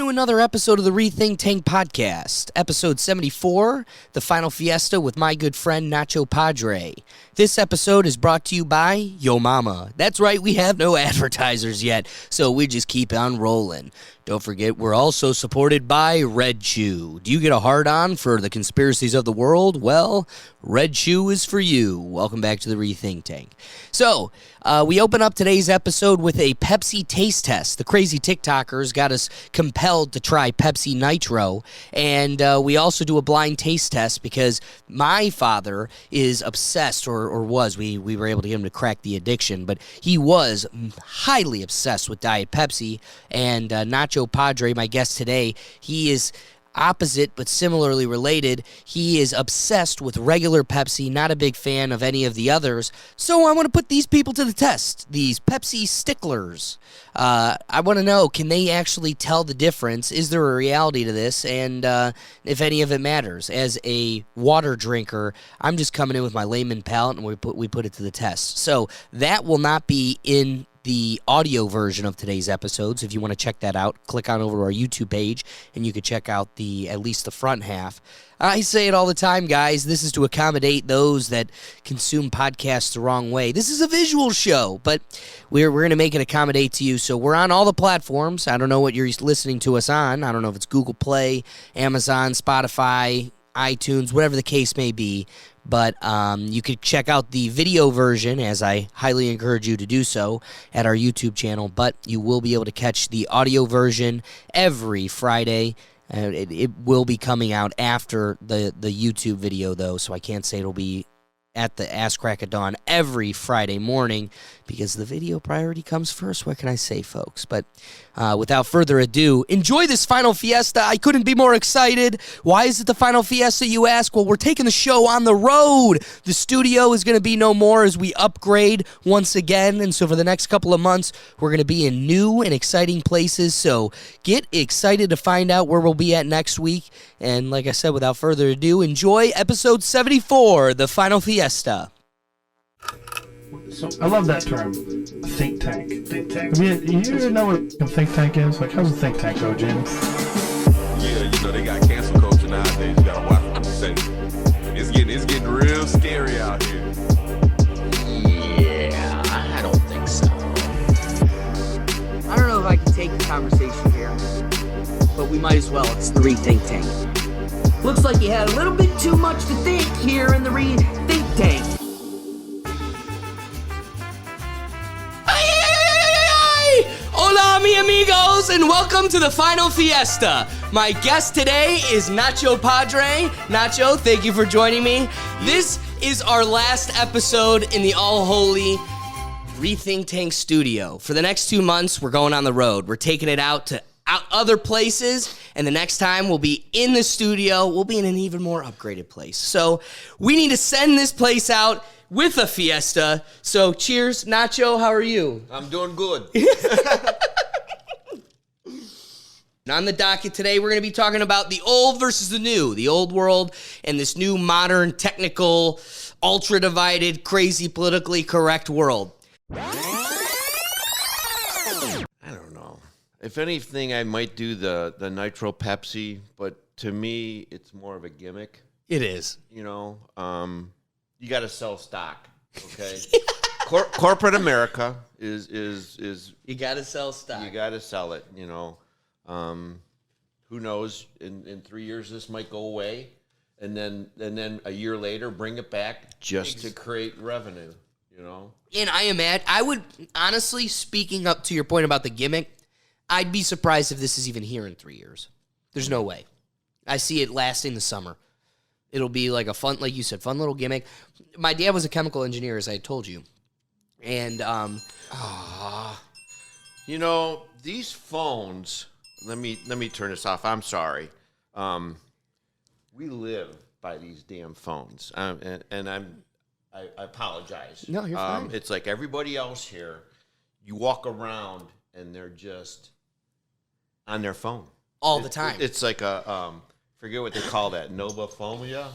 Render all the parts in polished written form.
to another episode of the Rethink Tank Podcast, episode 74, the final Fiesta with my good friend Nacho Padre. This episode is brought to you by Yo Mama. That's right, we have no advertisers yet, so we just keep on rolling. Don't forget, we're also supported by Red Shoe. Do you get a hard-on for the conspiracies of the world? Well, Red Shoe is for you. Welcome back to the Rethink Tank. So, we open up today's episode with a Pepsi taste test. The crazy TikTokers got us compelled to try Pepsi Nitro, and we also do a blind taste test because my father is obsessed, or was. We were able to get him to crack the addiction, but he was highly obsessed with Diet Pepsi, and Nacho Padre, my guest today, he is opposite but similarly related. He is obsessed with regular Pepsi, not a big fan of any of the others. So I want to put these people to the test, these Pepsi sticklers. I want to know, can they actually tell the difference? Is there a reality to this? And if any of it matters. As a water drinker, I'm just coming in with my layman palate, and we put it to the test. So that will not be in the audio version of today's episodes. If you want to check that out, click on over to our YouTube page, and you can check out at least the front half. I say it all the time, guys. This is to accommodate those that consume podcasts the wrong way. This is a visual show, but we're going to make it accommodate to you. So we're on all the platforms. I don't know what you're listening to us on. I don't know if it's Google Play, Amazon, Spotify, iTunes, whatever the case may be. But you could check out the video version, as I highly encourage you to do so, at our YouTube channel. But you will be able to catch the audio version every Friday. It will be coming out after the YouTube video, though, so I can't say it'll be at the ass crack of dawn every Friday morning, because the video priority comes first. What can I say, folks? But without further ado, enjoy this final Fiesta. I couldn't be more excited. Why is it the final Fiesta, you ask? Well, we're taking the show on the road. The studio is going to be no more as we upgrade once again. And so for the next couple of months, we're going to be in new and exciting places. So get excited to find out where we'll be at next week. And like I said, without further ado, enjoy episode 74, the final Fiesta. So I love that term, think tank. Think tank. I mean, you know what a think tank is? Like, how's a think tank go, Jim? Yeah, you know they got cancel culture nowadays. You gotta watch what you say. It's getting real scary out here. Yeah, I don't think so. I don't know if I can take the conversation here, but we might as well. It's the Rethink Tank. Looks like you had a little bit too much to think here in the Rethink Tank. Hola, mi amigos, and welcome to the final Fiesta. My guest today is Nacho Padre. Nacho, thank you for joining me. This is our last episode in the all-holy Rethink Tank studio. For the next 2 months, we're going on the road. We're taking it out to other places, and the next time we'll be in the studio, we'll be in an even more upgraded place. So we need to send this place out with a Fiesta. So cheers. Nacho, how are you? I'm doing good. And on the docket today, we're going to be talking about the old versus the new, the old world and this new modern, technical, ultra-divided, crazy, politically correct world. I don't know. If anything, I might do the Nitro Pepsi, but to me, it's more of a gimmick. It is. You know, you got to sell stock, okay? Corporate America is You got to sell stock. you got to sell it, you know. Who knows? In 3 years, this might go away, and then a year later, bring it back just to create revenue. You know. And I would honestly, speaking up to your point about the gimmick, I'd be surprised if this is even here in 3 years. There's no way. I see it lasting the summer. It'll be like a fun, like you said, fun little gimmick. My dad was a chemical engineer, as I told you, and you know, these phones. Let me turn this off. I'm sorry. We live by these damn phones, and I apologize. No, you're fine. It's like everybody else here. You walk around and they're just on their phone all the time. It's like a forget what they call that. Nomophobia.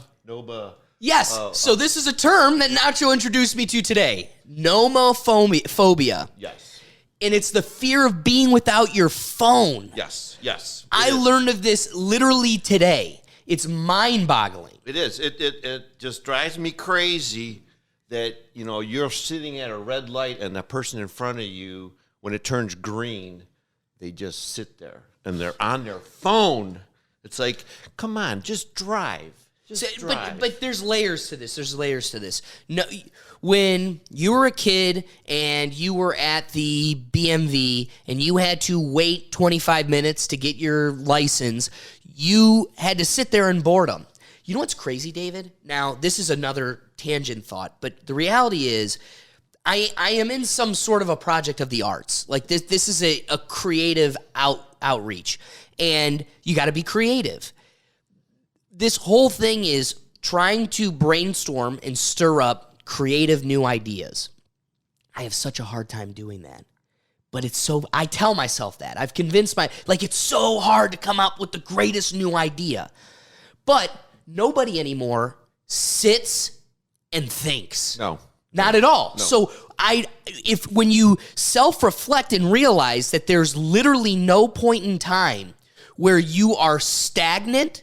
Yes. So this is a term that Nacho introduced me to today. Nomophobia. Yes. And it's the fear of being without your phone. Yes, yes. I learned of this literally today. It's mind-boggling. It is. It just drives me crazy that, you're sitting at a red light and the person in front of you, when it turns green, they just sit there and they're on their phone. It's like, come on, just drive. But there's layers to this. No, when you were a kid and you were at the BMV and you had to wait 25 minutes to get your license, you had to sit there in boredom. You know what's crazy, David? Now, this is another tangent thought, but the reality is I am in some sort of a project of the arts. Like this is a creative outreach, and you got to be creative. This whole thing is trying to brainstorm and stir up creative new ideas. I have such a hard time doing that. But I tell myself that. I've convinced it's so hard to come up with the greatest new idea. But nobody anymore sits and thinks. No. Not at all. No. So when you self-reflect and realize that there's literally no point in time where you are stagnant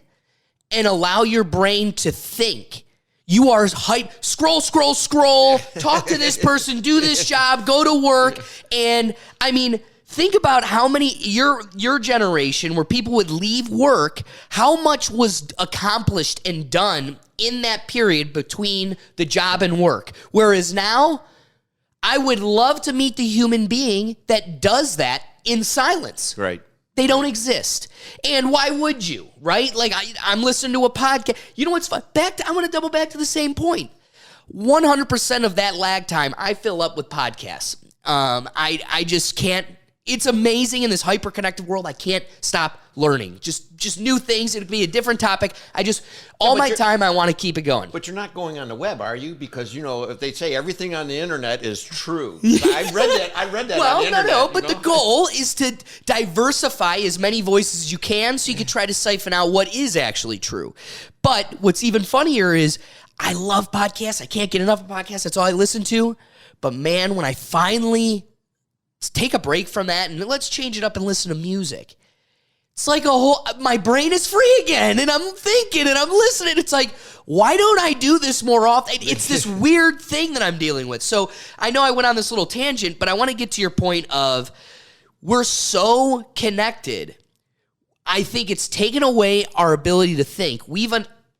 and allow your brain to think. You are hype, scroll, talk to this person, do this job, go to work. And think about how many, your generation where people would leave work, how much was accomplished and done in that period between the job and work. Whereas now, I would love to meet the human being that does that in silence. Right. They don't exist. And why would you, right? I'm listening to a podcast. You know what's fun? I'm going to double back to the same point. 100% of that lag time I fill up with podcasts. I just can't. It's amazing in this hyper-connected world. I can't stop learning. Just new things. It could be a different topic. All my time, I want to keep it going. But you're not going on the web, are you? Because, if they say everything on the internet is true. I read that well, on the internet. No. But the goal is to diversify as many voices as you can so you can try to siphon out what is actually true. But what's even funnier is I love podcasts. I can't get enough of podcasts. That's all I listen to. But, man, when I finally take a break from that and let's change it up and listen to music, it's like my brain is free again and I'm thinking and I'm listening. It's like, why don't I do this more often? It's this weird thing that I'm dealing with. So I know I went on this little tangent, but I want to get to your point of we're so connected. I think it's taken away our ability to think. We've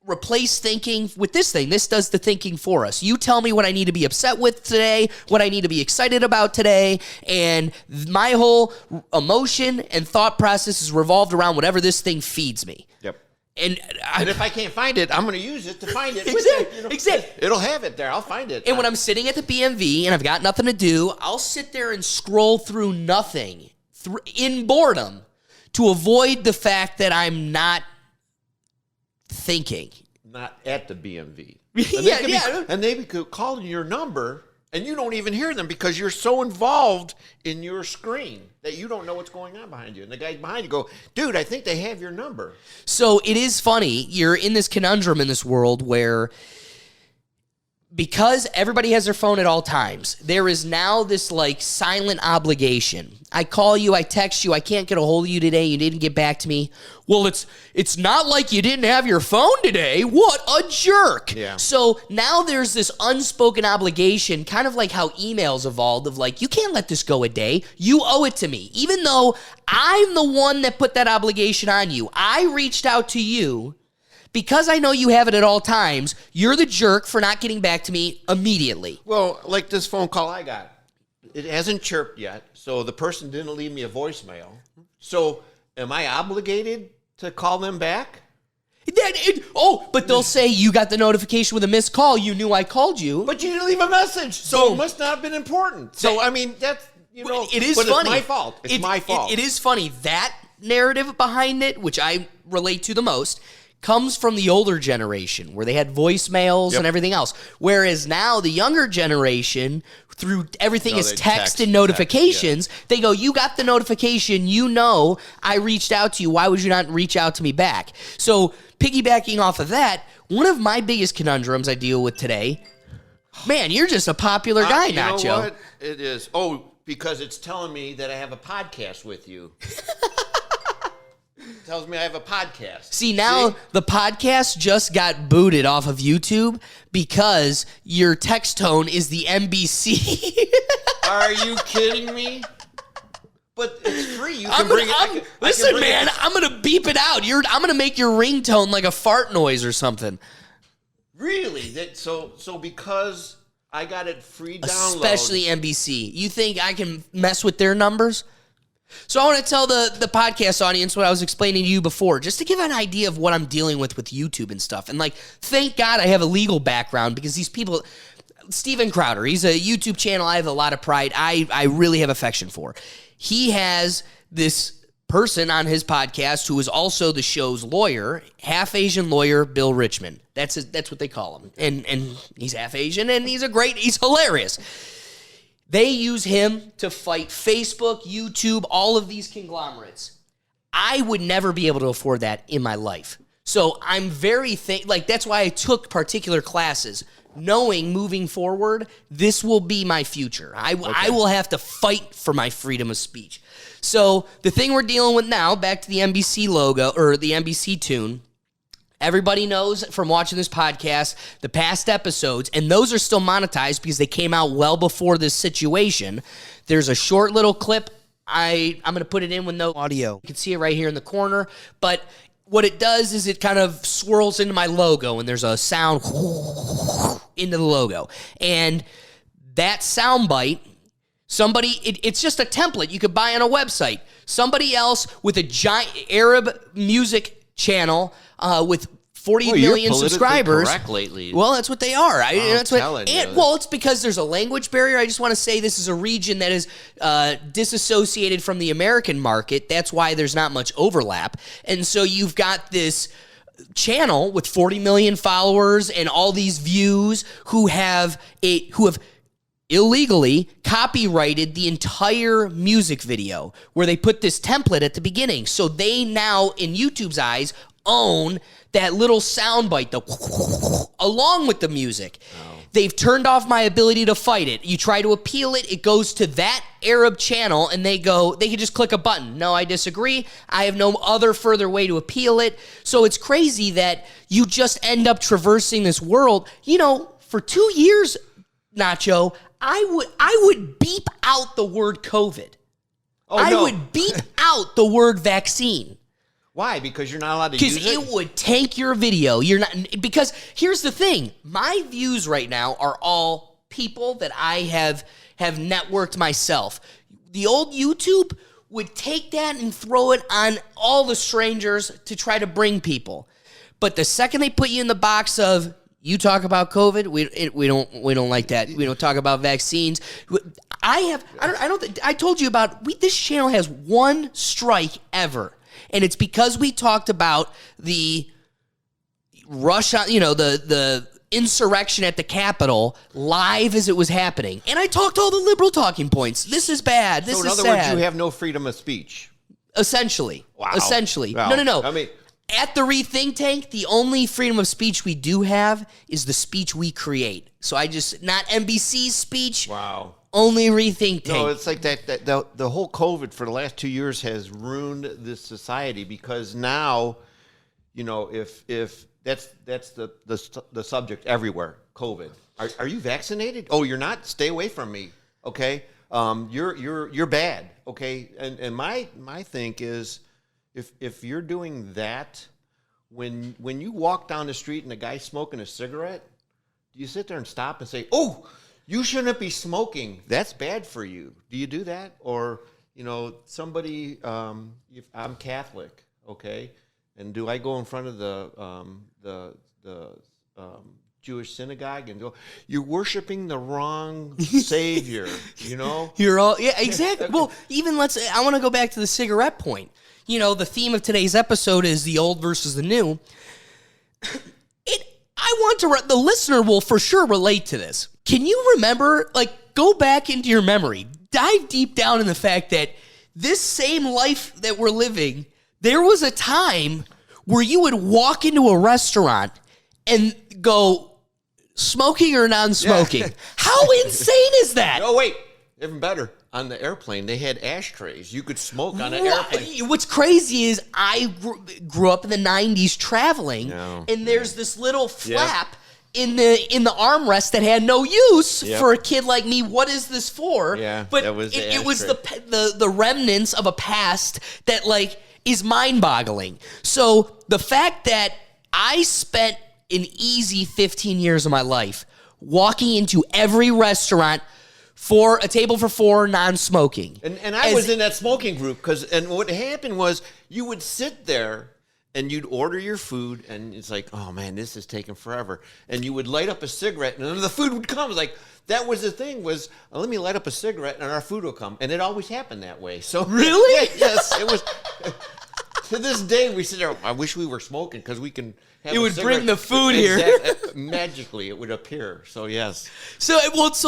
replaced thinking with this thing. This does the thinking for us. You tell me what I need to be upset with today, what I need to be excited about today, and my whole emotion and thought process is revolved around whatever this thing feeds me. Yep. And if I can't find it, I'm going to use it to find it. Exactly. It'll have it there. I'll find it. And when I'm sitting at the BMV and I've got nothing to do, I'll sit there and scroll through nothing in boredom to avoid the fact that I'm not thinking. Not at the BMV. And they could call your number and you don't even hear them because you're so involved in your screen that you don't know what's going on behind you. And the guys behind you go, dude, I think they have your number. So it is funny. You're in this conundrum in this world where because everybody has their phone at all times, there is now this silent obligation. I call you, I text you, I can't get a hold of you today, you didn't get back to me. Well, it's not like you didn't have your phone today. What a jerk. Yeah. So now there's this unspoken obligation, kind of like how emails evolved of you can't let this go a day. You owe it to me. Even though I'm the one that put that obligation on you. I reached out to you. Because I know you have it at all times, you're the jerk for not getting back to me immediately. Well, like this phone call I got. It hasn't chirped yet, so the person didn't leave me a voicemail. So am I obligated to call them back? But they'll say you got the notification with a missed call. You knew I called you. But you didn't leave a message, so it must not have been important. So, that's, it is but funny. It's my fault. It's my fault. It is funny. That narrative behind it, which I relate to the most, comes from the older generation where they had voicemails and everything else. Whereas now the younger generation, through everything is text and notifications, they go, you got the notification, I reached out to you. Why would you not reach out to me back? So piggybacking off of that, one of my biggest conundrums I deal with today, man, you're just a popular guy, Nacho. You know what? It is. Oh, because it's telling me that I have a podcast with you. Tells me I have a podcast. See, now the podcast just got booted off of YouTube because your text tone is the NBC. Are you kidding me? But it's free. You can bring it. Listen, man, I'm gonna beep it out. I'm gonna make your ringtone like a fart noise or something. Really? So because I got it free download. Especially NBC. You think I can mess with their numbers? So I want to tell the podcast audience what I was explaining to you before, just to give an idea of what I'm dealing with YouTube and stuff. And, like, thank God I have a legal background because these people, Steven Crowder, he's a YouTube channel I have a lot of pride. I really have affection for. He has this person on his podcast who is also the show's lawyer, half Asian lawyer, Bill Richmond. That's what they call him. And he's half Asian, and he's hilarious. They use him to fight Facebook, YouTube, all of these conglomerates. I would never be able to afford that in my life. So I'm that's why I took particular classes, knowing moving forward, this will be my future. I will have to fight for my freedom of speech. So the thing we're dealing with now, back to the NBC logo, or the NBC tune, everybody knows from watching this podcast, the past episodes, and those are still monetized because they came out well before this situation. There's a short little clip. I'm going to put it in with no audio. You can see it right here in the corner. But what it does is it kind of swirls into my logo, and there's a sound into the logo. And that sound bite, it's just a template you could buy on a website. Somebody else with a giant Arab music channel with 40 million subscribers. Correct lately. Well, that's what they are. It's because there's a language barrier. I just want to say this is a region that is disassociated from the American market. That's why there's not much overlap. And so you've got this channel with 40 million followers and all these views who have illegally copyrighted the entire music video where they put this template at the beginning. So they now, in YouTube's eyes, own that little soundbite, along with the music. Oh. They've turned off my ability to fight it. You try to appeal it, it goes to that Arab channel, and they can just click a button. No, I disagree. I have no other further way to appeal it. So it's crazy that you just end up traversing this world. You know, for 2 years, Nacho, I would beep out the word COVID. I would beep out the word vaccine. Why? Because you're not allowed to use it? Because it would tank your video. Because here's the thing. My views right now are all people that I have networked myself. The old YouTube would take that and throw it on all the strangers to try to bring people. But the second they put you in the box of, you talk about COVID, we don't like that. We don't talk about vaccines. I told you about, this channel has one strike ever. And it's because we talked about the Russia, the insurrection at the Capitol live as it was happening. And I talked all the liberal talking points. This is bad. This is sad. So in other words, you have no freedom of speech. Essentially. Wow. Essentially. Wow. No. I mean, at the Rethink Tank, the only freedom of speech we do have is the speech we create. So not NBC's speech. Wow. Only Rethink Tank. No, it's like that the whole COVID for the last 2 years has ruined this society because now, if that's the subject everywhere, COVID. Are you vaccinated? Oh, you're not? Stay away from me. Okay. You're bad. Okay. And my think is if you're doing that, when you walk down the street and a guy's smoking a cigarette, do you sit there and stop and say, "Oh, you shouldn't be smoking. That's bad for you"? Do you do that? Or, somebody, if I'm Catholic, okay, and do I go in front of the Jewish synagogue and go, "You're worshiping the wrong savior," You're all, yeah, exactly. Well, I want to go back to the cigarette point. The theme of today's episode is the old versus the new. The listener will for sure relate to this. Can you remember, go back into your memory, dive deep down in the fact that this same life that we're living, there was a time where you would walk into a restaurant and go, smoking or non-smoking? Yeah. How insane is that? Oh, wait, even better. on the airplane, they had ashtrays. You could smoke on an airplane. What's crazy is I grew up in the 90s traveling, No. and there's this little flap in the armrest that had no use for a kid like me. What is this for? Yeah, but that was the it was ashtray. the remnants of a past that like is mind-boggling. So the fact that I spent an easy 15 years of my life walking into every restaurant for a table for four, non-smoking. And I was in that smoking group and what happened was you would sit there and you'd order your food and it's like, oh man, this is taking forever. And you would light up a cigarette and then the food would come. It was like, that was the thing was, let me light up a cigarette and our food will come. And it always happened that way. So really? Yes, it was. To this day, we sit there, I wish we were smoking because we can have It a would cigarette. bring the food here. Magically, it would appear. So yes. So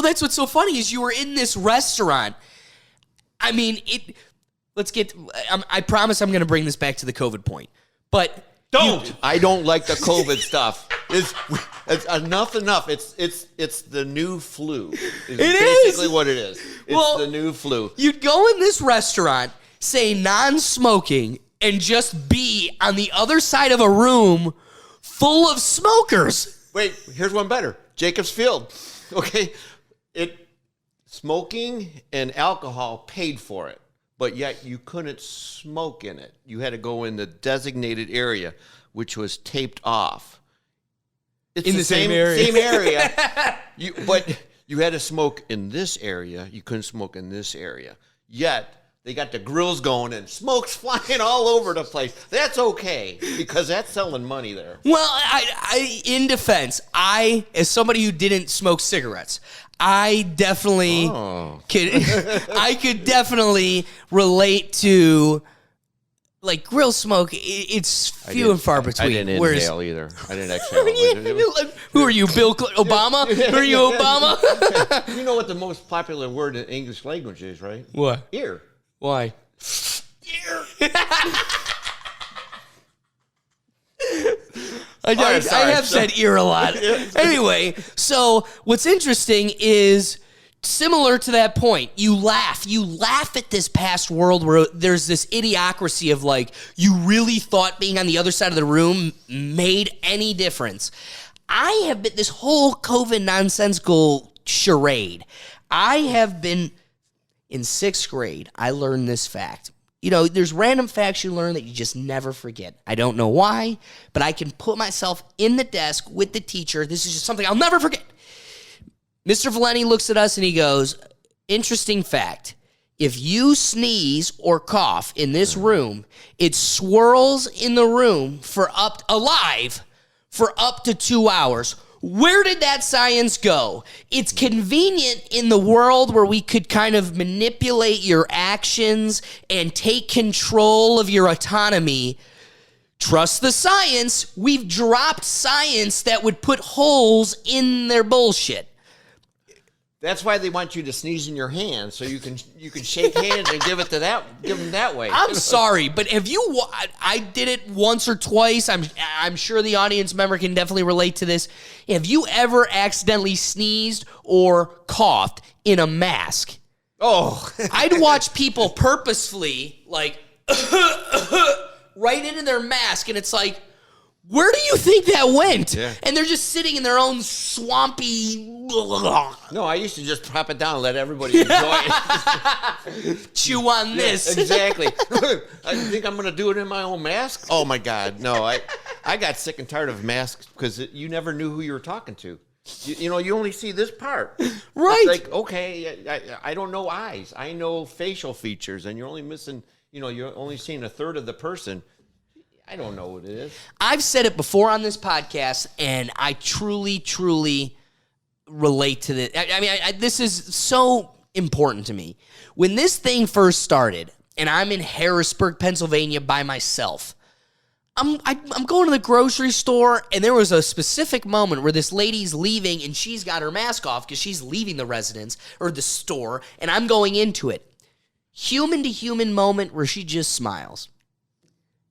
that's what's so funny is you were in this restaurant. I mean, I promise I'm going to bring this back to the COVID point. But I don't like the COVID stuff. It's enough. It's the new flu. It's basically what it is. It's the new flu. You'd go in this restaurant, say non-smoking, and just be on the other side of a room full of smokers. Wait, here's one better. Jacobs Field. Okay. Smoking and alcohol paid for it, but yet you couldn't smoke in it. You had to go in the designated area, which was taped off. It's in the same area. Same area. But you had to smoke in this area. You couldn't smoke in this area. Yet they got the grills going and smoke's flying all over the place. That's okay because that's selling money there. Well, I in defense, as somebody who didn't smoke cigarettes, I definitely could definitely relate to like grill smoke. It's few and far between. I didn't inhale either. I didn't exhale. Who are you, Bill Obama? Who are you, Obama? You know what the most popular word in English language is, right? What? Ear. Why? I have said ear a lot. Anyway, so what's interesting is similar to that point, you laugh at this past world where there's this idiocracy of like, you really thought being on the other side of the room made any difference. I have been this whole COVID nonsensical charade. I have been in 6th grade, I learned this fact. You know, there's random facts you learn that you just never forget. I don't know why, but I can put myself in the desk with the teacher. This is just something I'll never forget. Mr. Valeni looks at us and he goes, interesting fact. If you sneeze or cough in this room, it swirls in the room for up to 2 hours. Where did that science go? It's convenient in the world where we could kind of manipulate your actions and take control of your autonomy. Trust the science. We've dropped science that would put holes in their bullshit. That's why they want you to sneeze in your hand so you can shake hands and give them that way. I'm sorry, but have you? I did it once or twice. I'm sure the audience member can definitely relate to this. Have you ever accidentally sneezed or coughed in a mask? Oh, I'd watch people purposefully like right into their mask, and it's like, where do you think that went? Yeah. And they're just sitting in their own swampy. No, I used to just prop it down and let everybody enjoy it. Chew on this. Exactly. I think I'm going to do it in my own mask? Oh, my God. No, I got sick and tired of masks because you never knew who you were talking to. You know, you only see this part. Right. It's like, okay, I don't know eyes. I know facial features, and you're only missing, you're only seeing a third of the person. I don't know what it is. I've said it before on this podcast, and I truly, truly relate to this. I mean, this is so important to me. When this thing first started, and I'm in Harrisburg, Pennsylvania by myself, I'm going to the grocery store, and there was a specific moment where this lady's leaving, and she's got her mask off because she's leaving the residence or the store, and I'm going into it. Human-to-human moment where she just smiles.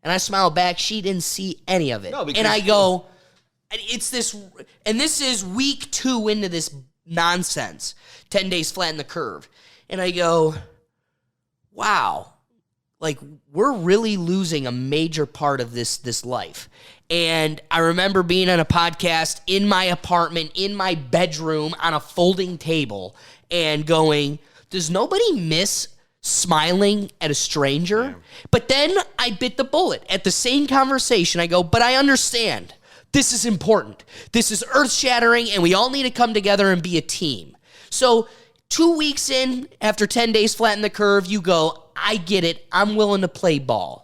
And I smile back. She didn't see any of it. No, and I go, it's this, and this is week 2 into this nonsense. 10 days flatten the curve. And I go, wow, like we're really losing a major part of this life. And I remember being on a podcast in my apartment, in my bedroom, on a folding table, and going, does nobody miss smiling at a stranger? Yeah. But then I bit the bullet. At the same conversation, I go, but I understand. This is important. This is earth-shattering, and we all need to come together and be a team. So 2 weeks in, after 10 days flatten the curve, you go, I get it. I'm willing to play ball.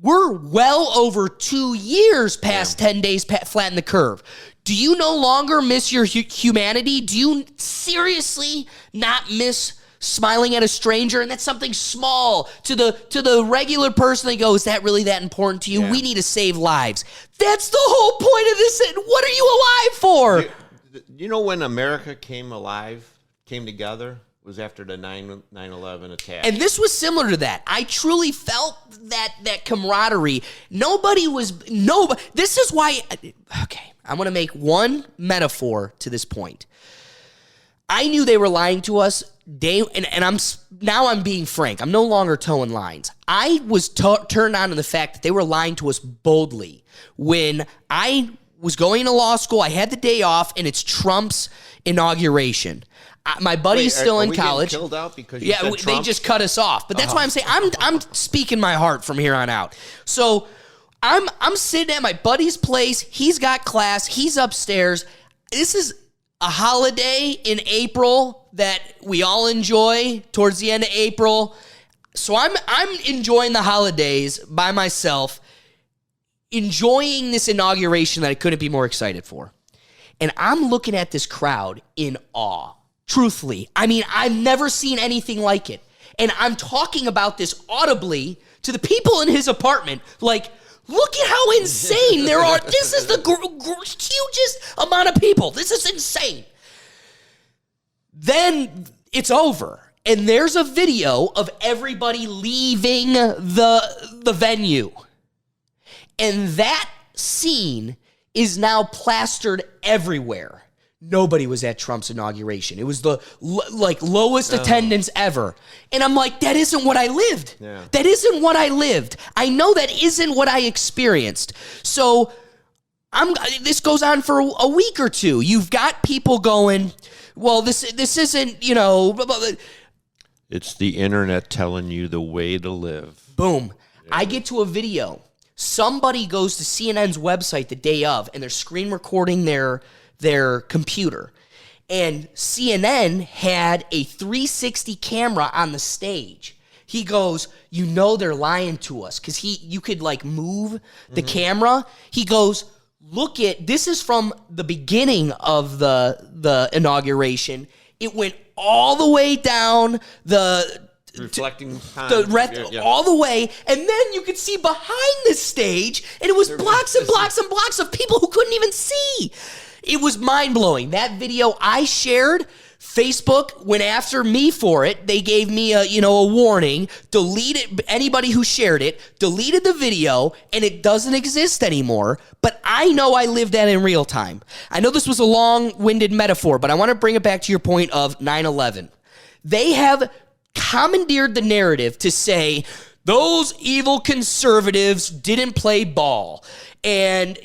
We're well over 2 years past 10 days flatten the curve. Do you no longer miss your humanity? Do you seriously not miss smiling at a stranger? And that's something small to the regular person. They go, is that really that important to you? Yeah. We need to save lives. That's the whole point of this. What are you alive for? You know when America came together? Was after the 9/11 attack. And this was similar to that. I truly felt that camaraderie. This is why, okay, I'm going to make one metaphor to this point. I knew they were lying to us I'm being frank. I'm no longer towing lines. I was turned on to the fact that they were lying to us boldly. When I was going to law school, I had the day off, and it's Trump's inauguration. My buddy's still in college. Killed out because you said they just cut us off. But that's why I'm saying I'm speaking my heart from here on out. So I'm sitting at my buddy's place. He's got class. He's upstairs. This is a holiday in April that we all enjoy towards the end of April. So I'm enjoying the holidays by myself, enjoying this inauguration that I couldn't be more excited for. And I'm looking at this crowd in awe. Truthfully, I mean, I've never seen anything like it. And I'm talking about this audibly to the people in his apartment, like, look at how insane there are. This is the hugest amount of people. This is insane. Then it's over. And there's a video of everybody leaving the venue. And that scene is now plastered everywhere. Nobody was at Trump's inauguration. It was the lowest attendance ever. And I'm like, that isn't what I lived. Yeah. That isn't what I lived. I know that isn't what I experienced. So this goes on for a week or two. You've got people going, well, this isn't, It's the internet telling you the way to live. Boom. Yeah. I get to a video. Somebody goes to CNN's website the day of, and they're screen recording their computer. And CNN had a 360 camera on the stage. He goes, they're lying to us, because you could move the camera. He goes, this is from the beginning of the inauguration. It went all the way down reflecting all the way, and then you could see behind the stage, and it was blocks and blocks and blocks of people who couldn't even see. It was mind-blowing. That video I shared, Facebook went after me for it. They gave me a warning, deleted anybody who shared it, deleted the video, and it doesn't exist anymore. But I know I lived that in real time. I know this was a long-winded metaphor, but I want to bring it back to your point of 9/11. They have commandeered the narrative to say those evil conservatives didn't play ball. And,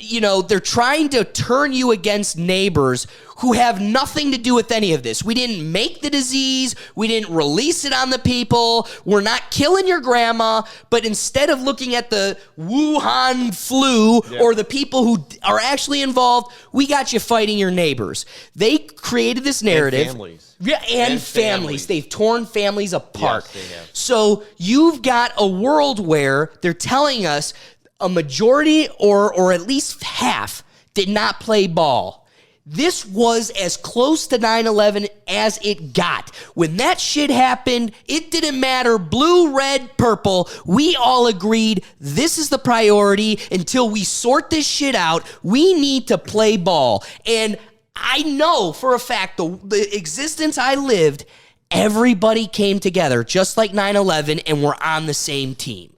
they're trying to turn you against neighbors who have nothing to do with any of this. We didn't make the disease. We didn't release it on the people. We're not killing your grandma. But instead of looking at the Wuhan flu or the people who are actually involved, we got you fighting your neighbors. They created this narrative. And families. Yeah, and families. They've torn families apart. Yes, they have. So you've got a world where they're telling us a majority or at least half did not play ball. This was as close to 9/11 as it got. When that shit happened, it didn't matter, blue, red, purple. We all agreed this is the priority. Until we sort this shit out, we need to play ball. And I know for a fact the existence I lived, everybody came together just like 9/11 and we're on the same team.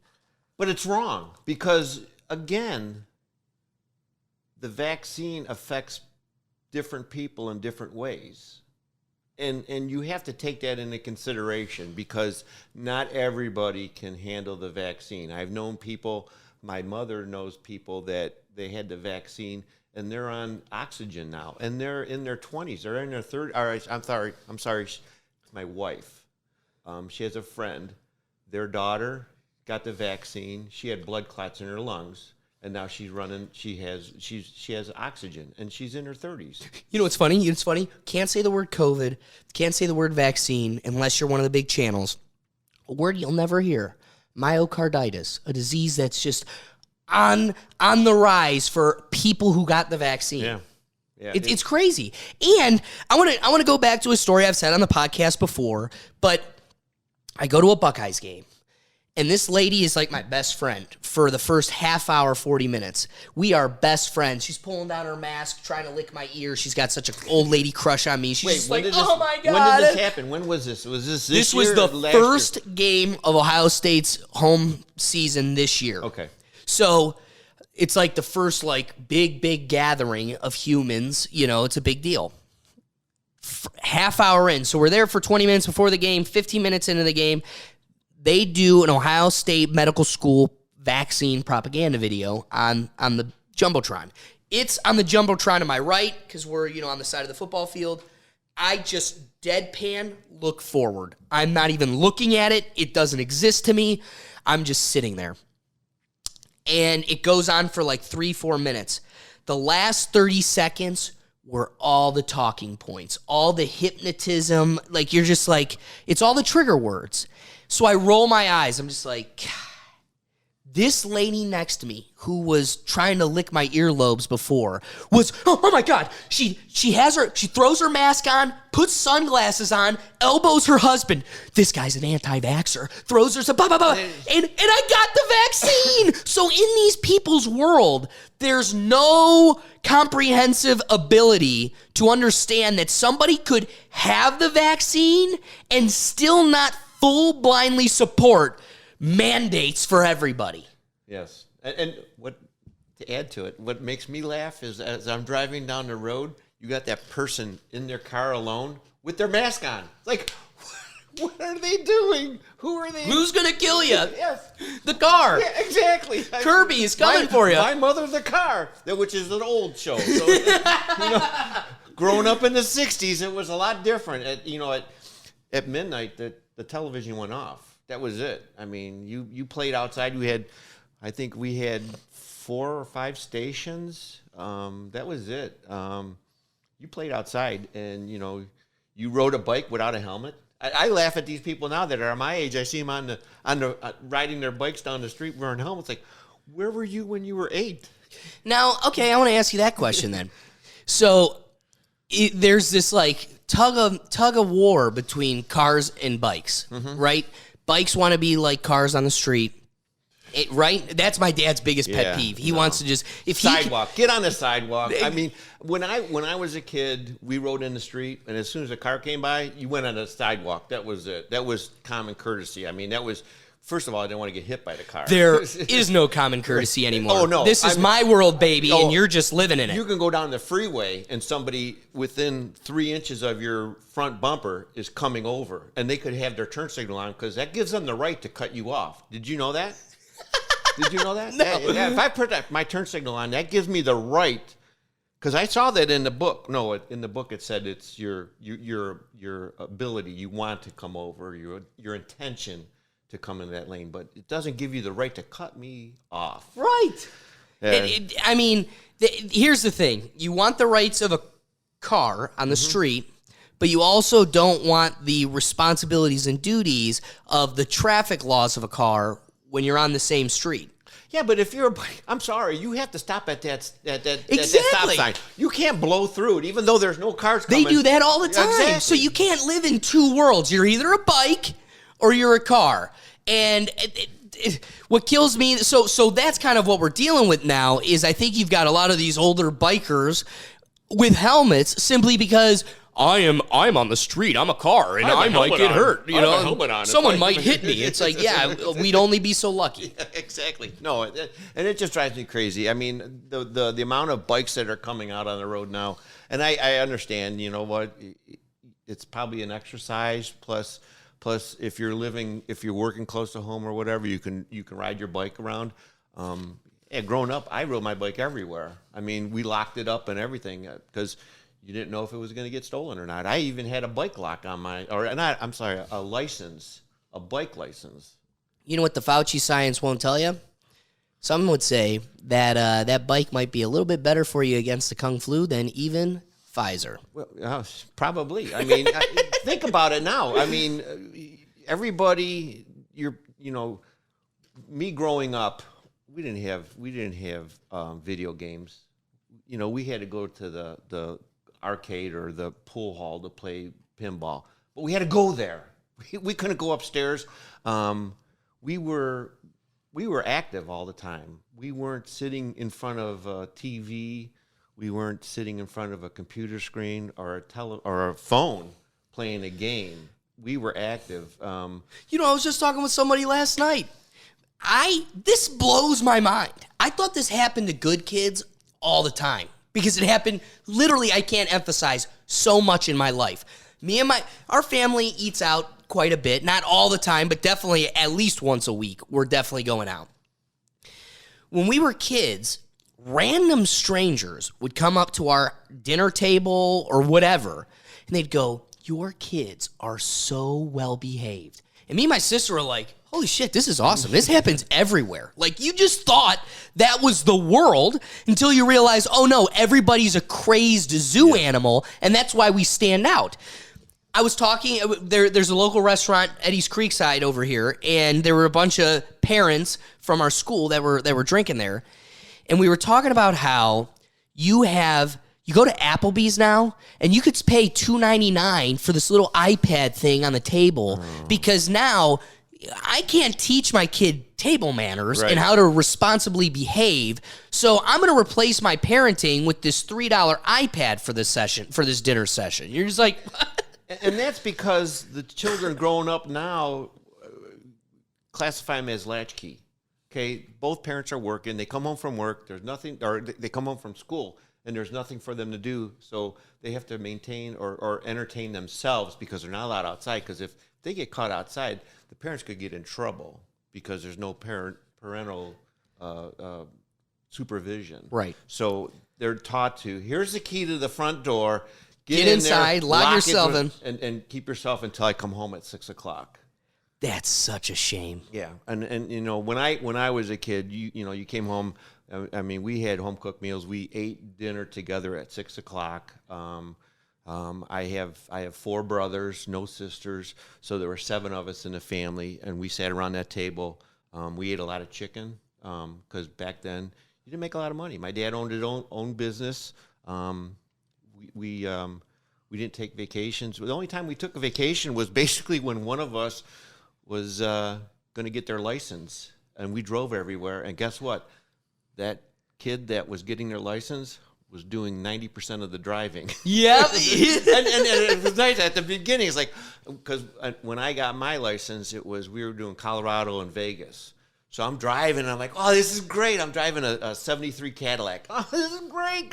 But it's wrong because, again, the vaccine affects different people in different ways. and you have to take that into consideration because not everybody can handle the vaccine. I've known people, my mother knows people that they had the vaccine and they're on oxygen now, and they're in their 20s, they're in their 30s. All right, I'm sorry, my wife. She has a friend. Their daughter got the vaccine. She had blood clots in her lungs, and now she's running. She has oxygen, and she's in her 30s. You know what's funny? Can't say the word COVID. Can't say the word vaccine unless you're one of the big channels. A word you'll never hear: myocarditis, a disease that's just on the rise for people who got the vaccine. Yeah. It's crazy. And I want to go back to a story I've said on the podcast before, but I go to a Buckeyes game, and this lady is like my best friend for the first half hour, 40 minutes. We are best friends. She's pulling down her mask, trying to lick my ear. She's got such an old lady crush on me. She's just like, oh my God. When did this happen? When was this? Was this This year was the or last first year? game of Ohio State's home season this year. Okay. So it's like the first like big gathering of humans. You know, it's a big deal. Half hour in. So we're there for 20 minutes before the game, 15 minutes into the game. They do an Ohio State Medical School vaccine propaganda video on the Jumbotron. It's on the Jumbotron to my right because we're, on the side of the football field. I just deadpan look forward. I'm not even looking at it. It doesn't exist to me. I'm just sitting there. And it goes on for like 3-4 minutes. The last 30 seconds were all the talking points, all the hypnotism. Like, you're just like, it's all the trigger words. So I roll my eyes. I'm just like, God. This lady next to me who was trying to lick my earlobes before was, oh my God, she throws her mask on, puts sunglasses on, elbows her husband. This guy's an anti-vaxxer. Throws her some, and I got the vaccine. So in these people's world, there's no comprehensive ability to understand that somebody could have the vaccine and still not full blindly support mandates for everybody. Yes. And what to add to it, what makes me laugh is as I'm driving down the road, you got that person in their car alone with their mask on. It's like, what are they doing? Who are they? Who's going to kill you? Yes. The car. Yeah, exactly. Kirby is coming for you. My Mother the Car, which is an old show. So, growing up in the 60s, it was a lot different. At midnight, the television went off. That was it. I mean, you played outside. I think we had 4 or 5 stations. That was it. You played outside, and you rode a bike without a helmet. I laugh at these people now that are my age. I see them on the riding their bikes down the street wearing helmets. Like, where were you when you were 8? Now, okay, I want to ask you that question then. So there's this like tug of war between cars and bikes, right? Bikes want to be like cars on the street, right? That's my dad's biggest pet peeve. He wants to just sidewalk. Get on the sidewalk. I mean, when I was a kid, we rode in the street, and as soon as a car came by, you went on the sidewalk. That was it. That was common courtesy. I mean, that was. First of all, I didn't want to get hit by the car. There is no common courtesy anymore. Oh, no. This is my world, baby, and you're just living in it. You can go down the freeway, and somebody within 3 inches of your front bumper is coming over, and they could have their turn signal on because that gives them the right to cut you off. Did you know that? Did you know that? No. Yeah, if I put my turn signal on, that gives me the right. Because I saw that in the book. No, in the book it said it's your ability. You want to come over, your intention to come into that lane, but it doesn't give you the right to cut me off. Right. Here's the thing. You want the rights of a car on the street, but you also don't want the responsibilities and duties of the traffic laws of a car when you're on the same street. Yeah, but if you're a bike, I'm sorry, you have to stop at that Exactly. stop sign. You can't blow through it, even though there's no cars coming. They do that all the time. Exactly. So you can't live in two worlds. You're either a bike or you're a car. And what kills me, so that's kind of what we're dealing with now, is I think you've got a lot of these older bikers with helmets simply because I'm on the street, I'm a car, and I might get hurt. I have a helmet on. Someone might hit me. It's like, yeah, we'd only be so lucky. Yeah, exactly. No, and it just drives me crazy. I mean, the amount of bikes that are coming out on the road now, and I understand, you know what, it's probably an exercise plus if you're working close to home or whatever, you can ride your bike around. Growing up, I rode my bike everywhere. I mean, we locked it up and everything because you didn't know if it was going to get stolen or not. I even had a bike lock on a license, a bike license. You know what the Fauci science won't tell you? Some would say that that bike might be a little bit better for you against the Kung Flu than even Pfizer. Well, probably. I mean, think about it now. I mean, everybody, me growing up, we didn't have video games. We had to go to the arcade or the pool hall to play pinball, but we had to go there. We couldn't go upstairs. We were active all the time. We weren't sitting in front of a TV. We weren't sitting in front of a computer screen or a phone playing a game. We were active. I was just talking with somebody last night. This blows my mind. I thought this happened to good kids all the time because it happened literally, I can't emphasize, so much in my life. Our family eats out quite a bit, not all the time, but definitely at least once a week. We're definitely going out. When we were kids, random strangers would come up to our dinner table or whatever, and they'd go, "Your kids are so well behaved." And me and my sister were like, "Holy shit, this is awesome. This happens everywhere." Like, you just thought that was the world until you realize, oh no, everybody's a crazed zoo animal, and that's why we stand out. I was talking, there's a local restaurant, Eddie's Creekside over here, and there were a bunch of parents from our school that were drinking there, and we were talking about how you go to Applebee's now, and you could pay $2.99 for this little iPad thing on the table, because now I can't teach my kid table manners and how to responsibly behave, so I'm going to replace my parenting with this $3 iPad for this dinner session. You're just like, what? And that's because the children growing up now classify them as latchkey. Okay, both parents are working. They come home from work. There's nothing, or they come home from school, and there's nothing for them to do. So they have to maintain or entertain themselves because they're not allowed outside. Because if they get caught outside, the parents could get in trouble because there's no parental supervision. Right. So they're taught to, here's the key to the front door. Get inside, lock yourself in. And keep yourself until I come home at 6 o'clock. That's such a shame. Yeah, and when I was a kid, you came home. I mean, we had home cooked meals. We ate dinner together at 6 o'clock. I have 4 brothers, no sisters, so there were 7 of us in the family, and we sat around that table. We ate a lot of chicken because back then you didn't make a lot of money. My dad owned his own business. We didn't take vacations. The only time we took a vacation was basically when one of us was going to get their license, and we drove everywhere. And guess what? That kid that was getting their license was doing 90% of the driving. Yeah. and it was nice at the beginning. It's like, because when I got my license, we were doing Colorado and Vegas. So I'm driving, and I'm like, oh, this is great. I'm driving a 73 Cadillac. Oh, this is great.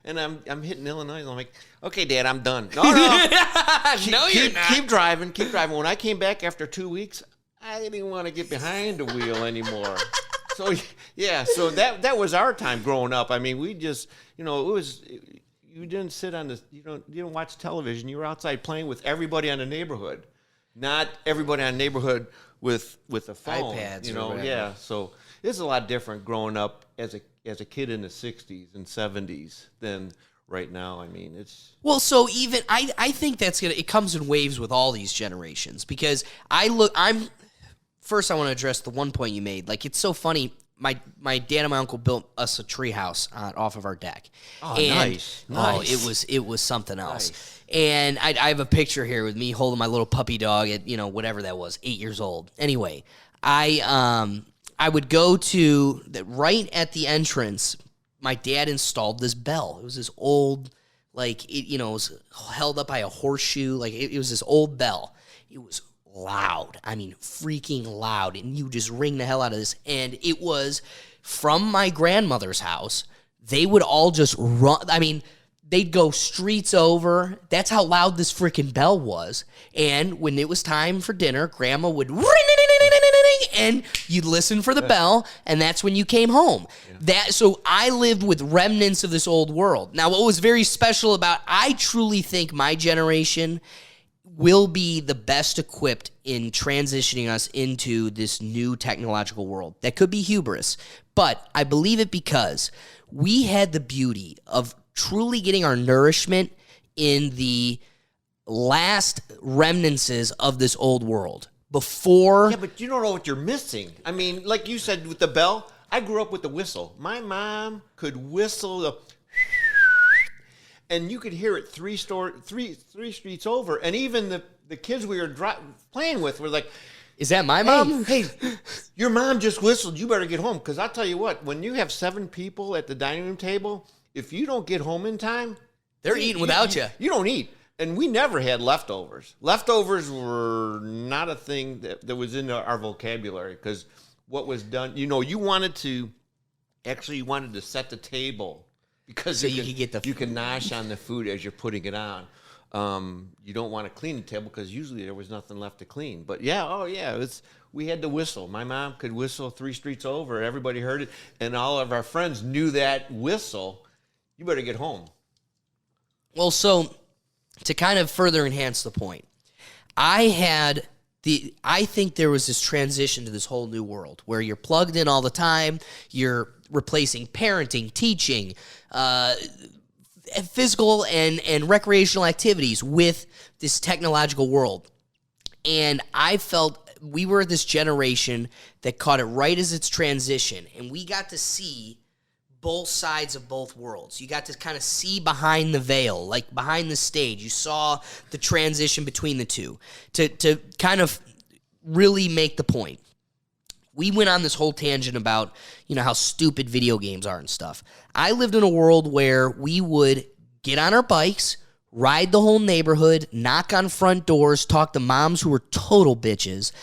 And I'm hitting Illinois, and I'm like, okay, Dad, I'm done. No. You're not. Keep driving. When I came back after 2 weeks, I didn't want to get behind the wheel anymore. So, yeah, so that was our time growing up. I mean, we just, it was, you didn't sit on this, you didn't watch television. You were outside playing with everybody in the neighborhood, not everybody in the neighborhood with a phone, iPads, yeah. So it's a lot different growing up as a kid in the 60s and 70s than right now. I mean, it's so even I think it comes in waves with all these generations, because first I want to address the one point you made. Like, it's so funny. My dad and my uncle built us a tree house off of our deck. Oh, nice. Oh, it was something else. Nice. And I have a picture here with me holding my little puppy dog at, whatever that was, 8 years old. Anyway, I would go to right at the entrance. My dad installed this bell. It was this old, it was held up by a horseshoe. Like, it was this old bell. It was loud. I mean, freaking loud. And you just ring the hell out of this. And it was from my grandmother's house. They would all just run. I mean, they'd go streets over. That's how loud this freaking bell was. And when it was time for dinner, Grandma would ring, and you'd listen for the bell, and that's when you came home. So I lived with remnants of this old world. Now, what was very special about, I truly think my generation will be the best equipped in transitioning us into this new technological world. That could be hubris, but I believe it because we had the beauty of truly getting our nourishment in the last remnants of this old world. Before... Yeah, but you don't know what you're missing. I mean, like you said with the bell, I grew up with the whistle. My mom could whistle the... And you could hear it three streets over. And even the kids we were playing with were like... Is that my mom? Hey, your mom just whistled. You better get home. Because I'll tell you what, when you have 7 people at the dining room table, if you don't get home in time... They're eating without you. You don't eat. And we never had leftovers. Leftovers were not a thing that was in our vocabulary, because what was done, you wanted to set the table, because so you can nosh on the food as you're putting it on. You don't want to clean the table because usually there was nothing left to clean. But we had to whistle. My mom could whistle 3 streets over. Everybody heard it, and all of our friends knew that whistle. You better get home. Well, so to kind of further enhance the point, I think there was this transition to this whole new world where you're plugged in all the time, you're replacing parenting, teaching, physical and recreational activities with this technological world. And I felt we were this generation that caught it right as its transition, and we got to see both sides of both worlds. You got to kind of see behind the veil, like behind the stage. You saw the transition between the two to kind of really make the point. We went on this whole tangent about, how stupid video games are and stuff. I lived in a world where we would get on our bikes, ride the whole neighborhood, knock on front doors, talk to moms who were total bitches.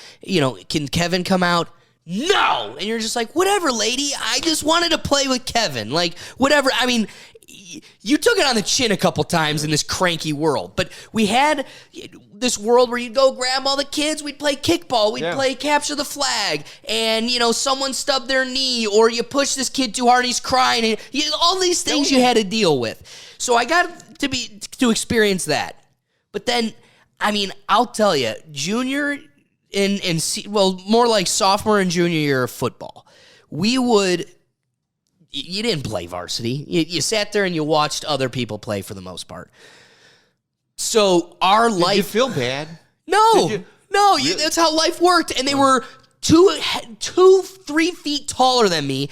Can Kevin come out? No! And you're just like, whatever, lady. I just wanted to play with Kevin. Like, whatever. I mean, you took it on the chin a couple times in this cranky world. But we had this world where you'd go grab all the kids. We'd play kickball. We'd play capture the flag. And, someone stubbed their knee. Or you push this kid too hard and he's crying. And all these things you had to deal with. So I got to experience that. But then, I'll tell you, junior... more like sophomore and junior year of football, you didn't play varsity. You sat there and you watched other people play for the most part. So our life... Did you feel bad? No. That's how life worked. And they were 2-3 feet taller than me.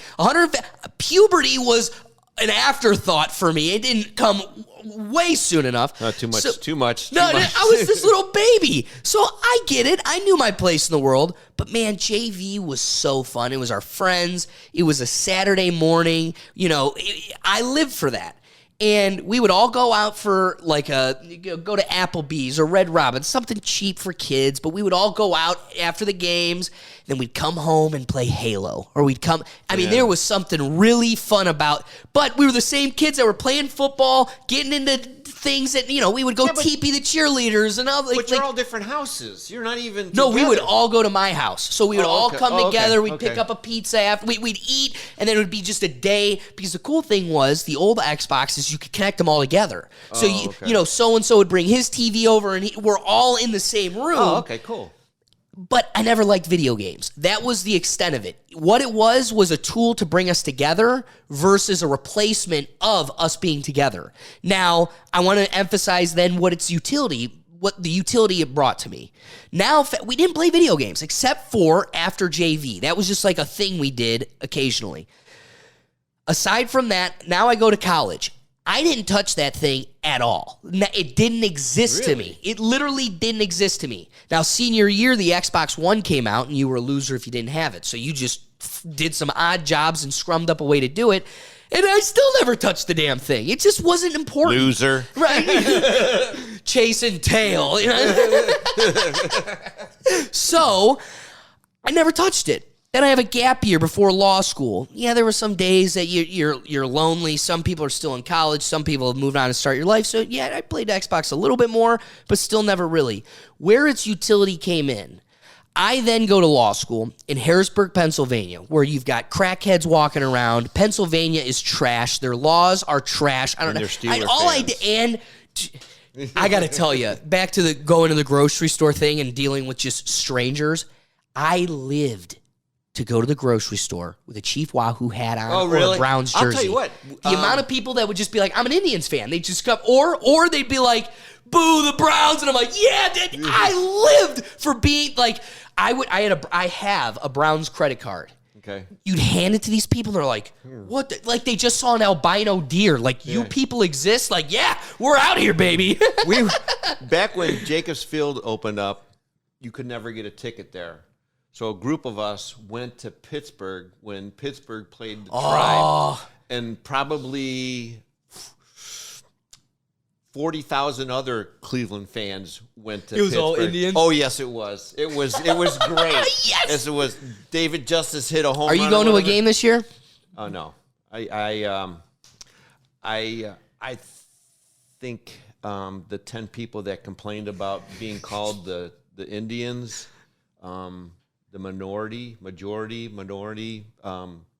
Puberty was an afterthought for me. It didn't come way soon enough. Not too much. Too much. No, I was this little baby. So I get it. I knew my place in the world. But man, JV was so fun. It was our friends. It was a Saturday morning. I lived for that. And we would all go out for go to Applebee's or Red Robin, something cheap for kids. But we would all go out after the games. Then we'd come home and play Halo. Or there was something really fun about. But we were the same kids that were playing football, getting into things that, we would go teepee the cheerleaders and all. But you're all different houses. You're not even No, together. we would all go to my house. So we would all come together. We'd pick up a pizza after. We'd eat, and then it would be just a day. Because the cool thing was, the old Xboxes, you could connect them all together. So, so-and-so would bring his TV over, and we're all in the same room. Oh, okay, cool. But I never liked video games. That was the extent of it. What it was a tool to bring us together versus a replacement of us being together. Now, I want to emphasize then what the utility it brought to me. Now, we didn't play video games except for after JV. That was just like a thing we did occasionally. Aside from that, now I go to college. I didn't touch that thing at all. It didn't exist to me. It literally didn't exist to me. Now, senior year, the Xbox One came out, and you were a loser if you didn't have it. So you just did some odd jobs and scrummed up a way to do it. And I still never touched the damn thing. It just wasn't important. Loser. Right? Chasing tail. So I never touched it. Then I have a gap year before law school. Yeah, there were some days that you're lonely. Some people are still in college. Some people have moved on to start your life. So, yeah, I played Xbox a little bit more, but still never really. Where its utility came in, I then go to law school in Harrisburg, Pennsylvania, where you've got crackheads walking around. Pennsylvania is trash. Their laws are trash. I don't know. I got to tell you, back to the going to the grocery store thing and dealing with just strangers, I lived to go to the grocery store with a Chief Wahoo hat on or a Browns jersey. I'll tell you what. The amount of people that would just be like, I'm an Indians fan. They'd just come, or they'd be like, boo, the Browns. And I'm like, yeah, I lived for being like, I have a Browns credit card. Okay. You'd hand it to these people, they're like, what? Like they just saw an albino deer. Like, you people exist? Like, yeah, we're out here, baby. Back when Jacobs Field opened up, you could never get a ticket there. So a group of us went to Pittsburgh when Pittsburgh played the Tribe, and probably 40,000 other Cleveland fans went to Pittsburgh. It was all Indians? Oh, yes, it was. It was great. Yes! As it was, David Justice hit a home run. Are you going to a game this year? Oh, no. I think the 10 people that complained about being called the Indians, the majority,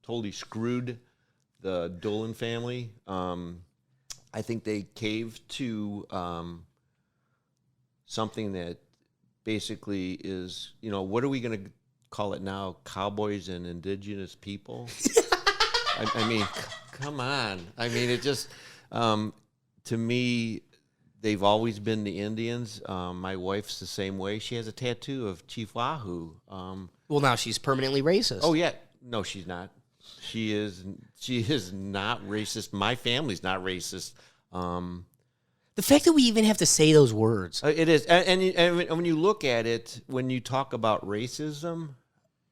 totally screwed the Dolan family. I think they caved to something that basically is, what are we going to call it now? Cowboys and indigenous people? I mean, come on. I mean, it just, to me, they've always been the Indians. My wife's the same way. She has a tattoo of Chief Wahoo. Well, now she's permanently racist. Oh, yeah. No, she's not. She is not racist. My family's not racist. The fact that we even have to say those words. It is. And when you look at it, when you talk about racism,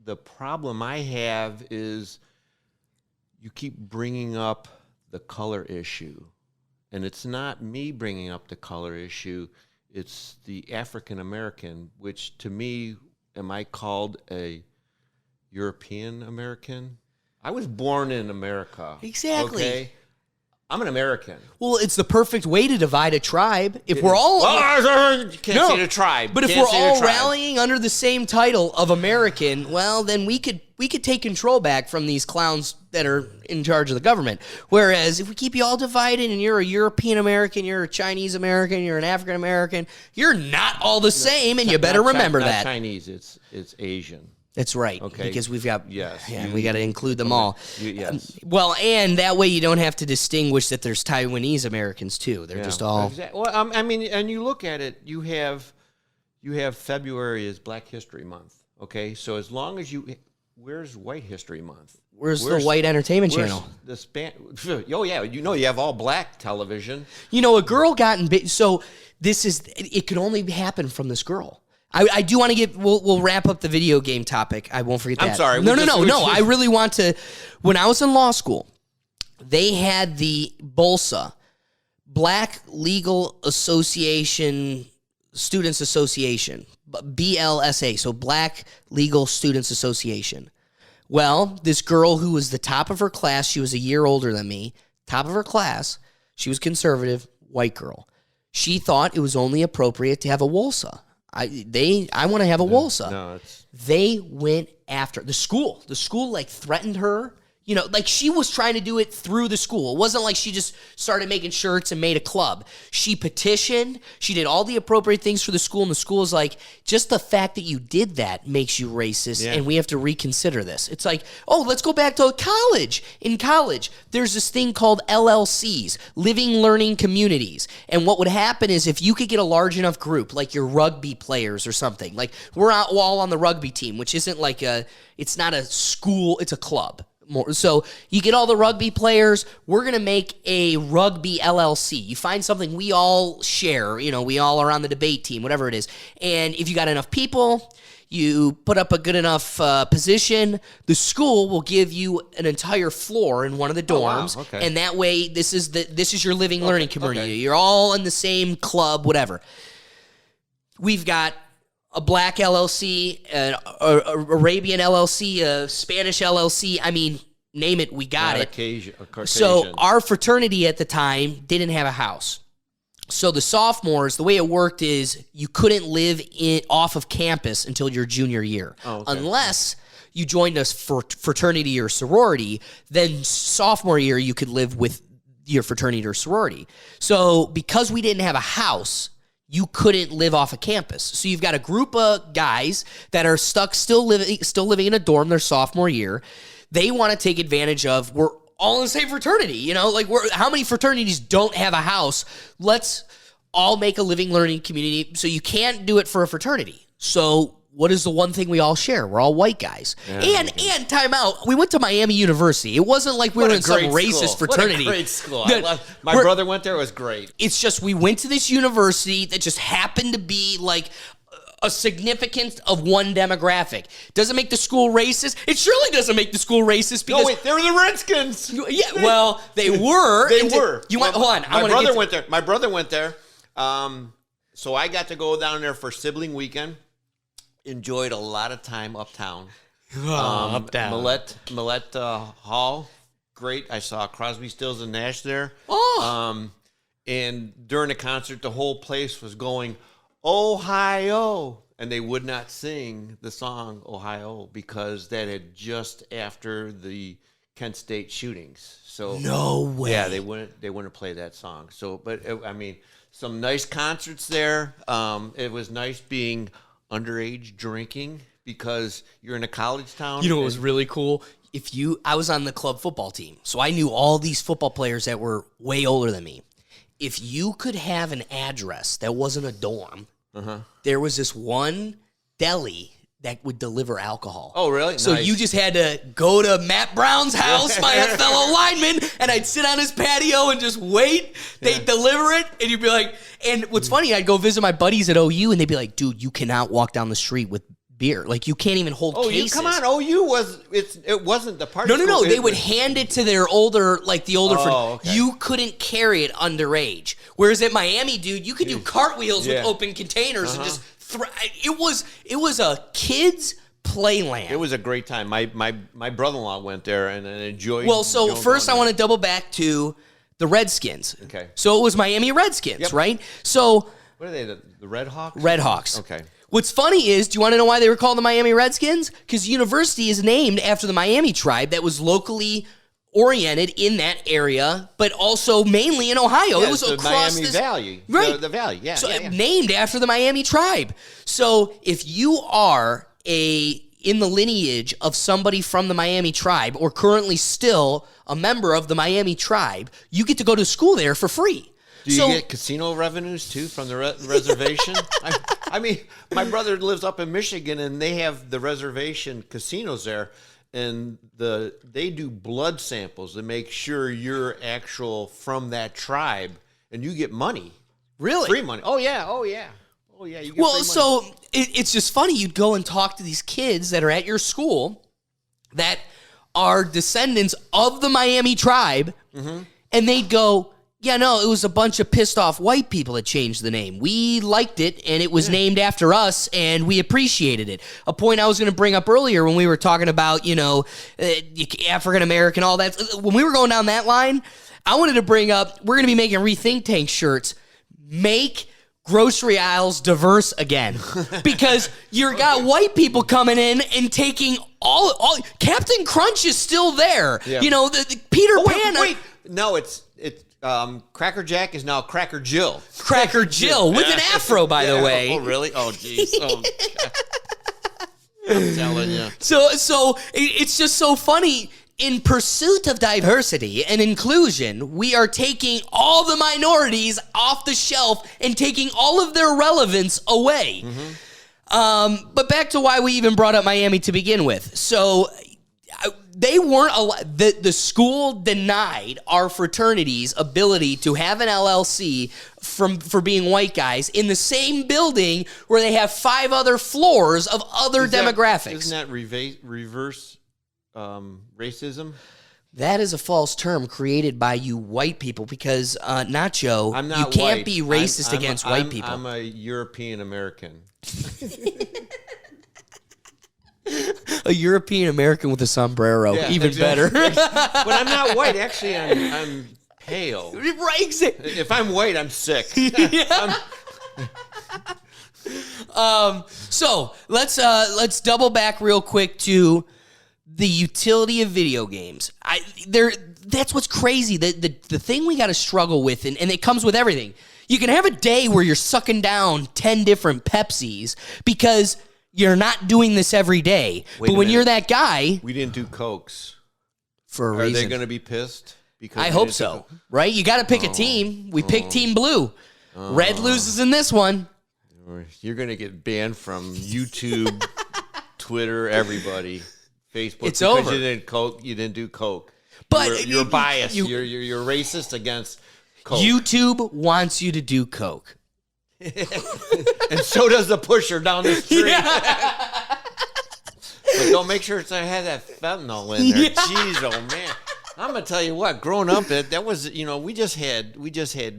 the problem I have is you keep bringing up the color issue. And it's not me bringing up the color issue. It's the African American, which to me, am I called a European American? I was born in America. Exactly. Okay? I'm an American. Well, it's the perfect way to divide a tribe. If we're all... you can't say the tribe. But if we're all rallying under the same title of American, well, then we could take control back from these clowns that are in charge of the government. Whereas if we keep you all divided and you're a European American, you're a Chinese American, you're an African American, you're not all the same, and you better remember that. Not Chinese, it's Asian. That's right. Okay. Because we've got... Yes. Yeah, we got to include them all. Yes. Well, and that way you don't have to distinguish that there's Taiwanese Americans, too. They're just all... Exactly. Well, I mean, and you look at it, you have February is Black History Month, okay? So as long as you... Where's White History Month? Where's the White Entertainment Channel? Oh, yeah. You have all black television. A girl got in... So this is... It could only happen from this girl. I do want to get... We'll wrap up the video game topic. I won't forget that. I'm sorry. No. I really want to... When I was in law school, they had the BLSA, Black Legal Association, Students Association, BLSA, so Black Legal Students Association. Well, this girl who was the top of her class, she was a year older than me, top of her class, she was conservative, white girl. She thought it was only appropriate to have a WOLSA. I want to have a WOLSA. No, they went after the school. The school threatened her. She was trying to do it through the school. It wasn't like she just started making shirts and made a club. She petitioned. She did all the appropriate things for the school, and the school is like, just the fact that you did that makes you racist, and we have to reconsider this. It's like, let's go back to college. In college, there's this thing called LLCs, Living Learning Communities, and what would happen is if you could get a large enough group, like your rugby players or something, like we're all on the rugby team, which isn't it's not a school, it's a club. So you get all the rugby players. We're going to make a rugby LLC. You find something we all share. We all are on the debate team, whatever it is. And if you got enough people, you put up a good enough position, the school will give you an entire floor in one of the dorms. Oh, wow. Okay. And that way, this is your living learning community. Okay. You're all in the same club, whatever. We've got a black LLC, an Arabian LLC, a Spanish LLC. I mean, name it, we got it. A Caucasian. So our fraternity at the time didn't have a house. So the sophomores, the way it worked is you couldn't live off of campus until your junior year. Unless you joined us for fraternity or sorority, then sophomore year you could live with your fraternity or sorority. So because we didn't have a house, you couldn't live off of campus. So you've got a group of guys that are stuck still living in a dorm their sophomore year. They want to take advantage of, we're all in the same fraternity, you know, like how many fraternities don't have a house? Let's all make a living, learning community. So you can't do it for a fraternity. So what is the one thing we all share? We're all white guys. And time out, we went to Miami University. It wasn't like we were in some racist fraternity. What a great school. My brother went there. It was great. It's just we went to this university that just happened to be like a significance of one demographic. Doesn't make the school racist. It surely doesn't make the school racist because... No, wait, they were the Redskins. Yeah, well, they were. They were. You want, hold on. My brother went there. My brother went there. So I got to go down there for sibling weekend. Enjoyed a lot of time uptown. Uptown. Millette Hall. Great. I saw Crosby, Stills, and Nash there. And during the concert, the whole place was going, Ohio, and they would not sing the song Ohio because that had just after the Kent State shootings. So no way. Yeah, they wouldn't play that song. So, but I mean, some nice concerts there. It was nice being underage drinking because you're in a college town. You know what was really cool? I was on the club football team, so I knew all these football players that were way older than me. If you could have an address that wasn't a dorm, there was this one deli that would deliver alcohol. Oh, really? So nice. you just had to go to Matt Brown's house, my fellow lineman, and I'd sit on his patio and just wait. They'd deliver it, and you'd be like, and what's funny, I'd go visit my buddies at OU, and they'd be like, dude, you cannot walk down the street with beer. Like, you can't even hold cases. Come on, OU it wasn't the party. No. They would hand it to their older. Okay. You couldn't carry it underage. Whereas at Miami, dude, you could do cartwheels with open containers and just. It was a kid's playland. It was a great time. My brother-in-law went there and enjoyed. Well, so first I want to double back to the Redskins. Okay. So it was Miami Redskins, right? So what are they? The Red Hawks? Red Hawks. Okay. What's funny is, do you want to know why they were called the Miami Redskins? Because the university is named after the Miami tribe that was locally oriented in that area, but also mainly in Ohio. Yeah, it was the across Miami Valley. Right. The valley, yeah. So yeah. named after the Miami tribe. So if you are in the lineage of somebody from the Miami tribe or currently still a member of the Miami tribe, you get to go to school there for free. Do you get casino revenues, too, from the reservation? I mean, my brother lives up in Michigan, and they have the reservation casinos there, and they do blood samples to make sure you're actual from that tribe, and you get money. Really? Free money. Oh, yeah. You get free money. So it's just funny. You'd go and talk to these kids that are at your school that are descendants of the Miami tribe, and they'd go, yeah, no, it was a bunch of pissed off white people that changed the name. We liked it, and it was named after us, and we appreciated it. A point I was going to bring up earlier when we were talking about, African-American, all that. When we were going down that line, I wanted to bring up, we're going to be making Rethink Tank shirts. Make grocery aisles diverse again. Because you've got white people coming in and taking all Captain Crunch is still there. Yeah. You know, the Peter Pan. Wait. No, it's Cracker Jack is now Cracker Jill. Cracker Jill with an afro, by the way. Oh, really? Oh, jeez. Oh, I'm telling you. So it's just so funny. In pursuit of diversity and inclusion, we are taking all the minorities off the shelf and taking all of their relevance away. But back to why we even brought up Miami to begin with. So they weren't allowed, the school denied our fraternity's ability to have an LLC for being white guys in the same building where they have 5 other floors of other demographics. Isn't that reverse racism? That is a false term created by you white people because, Nacho, I'm you not can't white. be racist against white people. I'm a European American. A European American with a sombrero, Yeah, even exactly. better. But I'm not white. Actually, I'm pale. Right. If I'm white, I'm sick. So let's double back real quick to the utility of video games. That's what's crazy. The thing we got to struggle with, and it comes with everything. You can have a day where you're sucking down 10 different Pepsis because you're not doing this every day. Wait but a when minute. you're that guy, We didn't do Cokes. for a Are reason, they going to be pissed? Because I we hope didn't do so. Coke? Right? You got to pick a team. We picked Team Blue. Red loses in this one. You're going to get banned from YouTube, Twitter, everybody, Facebook. It's because over. You didn't Coke. You didn't do Coke. But you're biased. you- You're racist against Coke. YouTube wants you to do Coke. And so does the pusher down the street. But don't make sure it had that fentanyl in there. Yeah. Jeez, oh man. I'm gonna tell you what. Growing up, that was we just had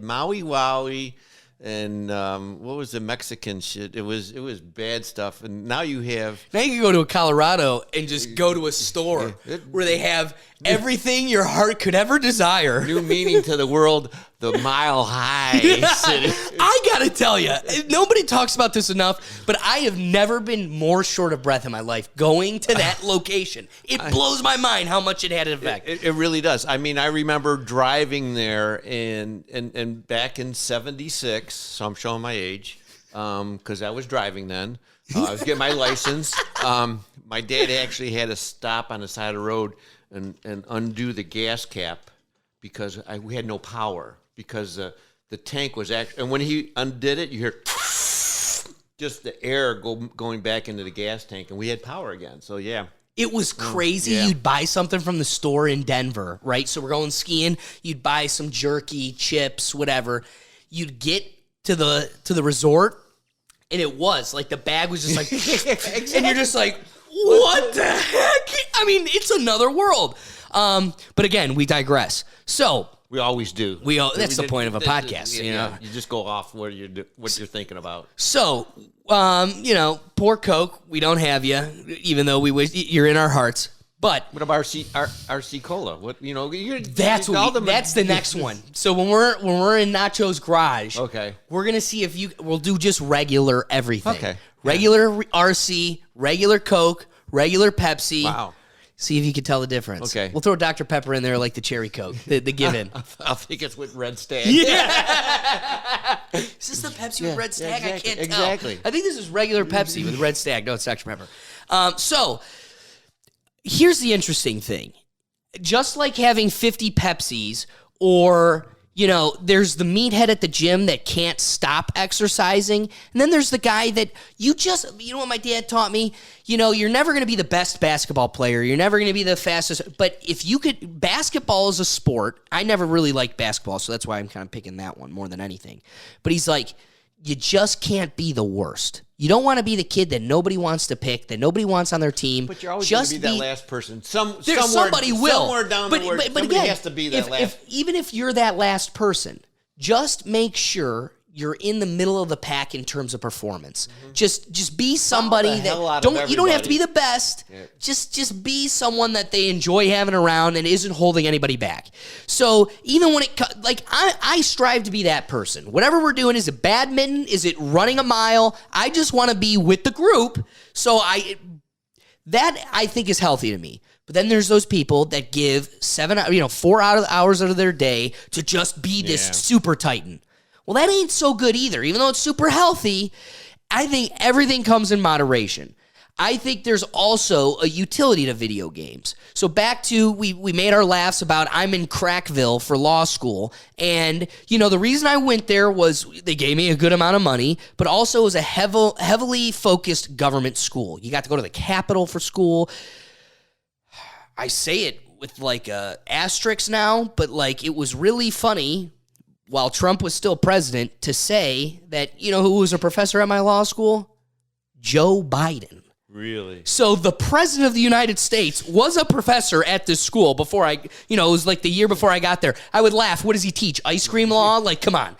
Maui Wowie and what was the Mexican shit? It was bad stuff. And now you have Now you can go to a Colorado and just go to a store where they have everything your heart could ever desire. new meaning to the world. The Mile High City. I gotta tell you, nobody talks about this enough, but I have never been more short of breath in my life going to that location. It blows my mind how much it had an effect. It really does. I mean, I remember driving there and back in '76. So I'm showing my age because I was driving then. I was getting my license. My dad actually had to stop on the side of the road and undo the gas cap because we had no power because the tank was actually. And when he undid it, you hear just the air going back into the gas tank, and we had power again. So yeah. It was crazy. yeah. You'd buy something from the store in Denver, right? So we're going skiing. You'd buy some jerky, chips, whatever. You'd get to the resort, and it was like the bag was just like, and you're just like, what the heck? I mean, it's another world. But again, we digress. So We always do. That's the point of a podcast, you know? You just go off what you're thinking about. So, poor Coke, we don't have you, even though we wish you're in our hearts. But What about RC Cola? What that's the next one. So when we're in Nacho's garage, Okay. we're gonna see if we'll do just regular everything. Okay. Regular RC, regular Coke, regular Pepsi. Wow. See if you can tell the difference. Okay. We'll throw Dr. Pepper in there like the cherry Coke, the give-in. I think it's with Red Stag. Yeah. Is this the Pepsi with Red Stag? exactly, I can't tell. exactly. I think this is regular Pepsi with Red Stag. No, it's Dr. Pepper. So here's the interesting thing. Just like having 50 Pepsis or, there's the meathead at the gym that can't stop exercising. And then there's the guy that you know what my dad taught me? You're never going to be the best basketball player. You're never going to be the fastest. But if you could, basketball is a sport. I never really liked basketball, so that's why I'm kind of picking that one more than anything. But he's like, you just can't be the worst. You don't want to be the kid that nobody wants to pick, that nobody wants on their team. But you're always going to be that last person. Somewhere somebody will. Somewhere down the road, but somebody again, has to be that last. Even if you're that last person, just make sure you're in the middle of the pack in terms of performance. Mm-hmm. Just be somebody the hell that out of you don't have to be everybody. the best. Yeah. Just be someone that they enjoy having around and isn't holding anybody back. So even when I strive to be that person. Whatever we're doing, is it badminton? Is it running a mile? I just want to be with the group. So that I think is healthy to me. But then there's those people that give 4 hours out of their day to just be this super titan. Well, that ain't so good either. Even though it's super healthy, I think everything comes in moderation. I think there's also a utility to video games. So back to, we made our laughs about I'm in Crackville for law school. And, the reason I went there was they gave me a good amount of money, but also it was a heavily focused government school. You got to go to the Capitol for school. I say it with asterisks now, but it was really funny while Trump was still president to say that, who was a professor at my law school? Joe Biden. Really? So the president of the United States was a professor at this school before it was like the year before I got there. I would laugh. What does he teach? Ice cream law? Like, come on.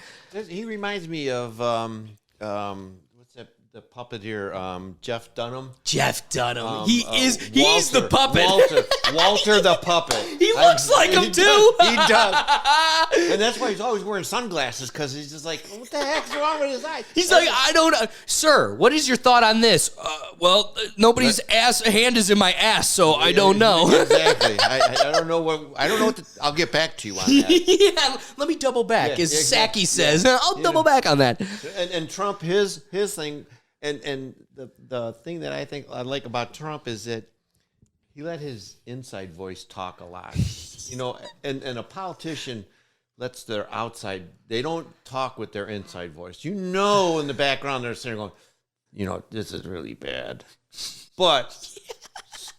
He reminds me of what's that? The puppeteer, Jeff Dunham. Jeff Dunham. He's Walter, the puppet. Walter the puppet. He looks like him too. He does. And that's why he's always wearing sunglasses, because he's just like, what the heck's wrong with his eyes? He's like, I don't know. Sir, what is your thought on this? Nobody's hand is in my ass, so I don't know. Exactly. I don't know what I'll get back to you on that. Yeah, let me double back, as exactly. Saki says. I'll double back on that. And Trump, his thing, and the thing that I think I like about Trump is that he let his inside voice talk a lot. And a politician lets their outside, they don't talk with their inside voice. In the background they're sitting going, this is really bad. But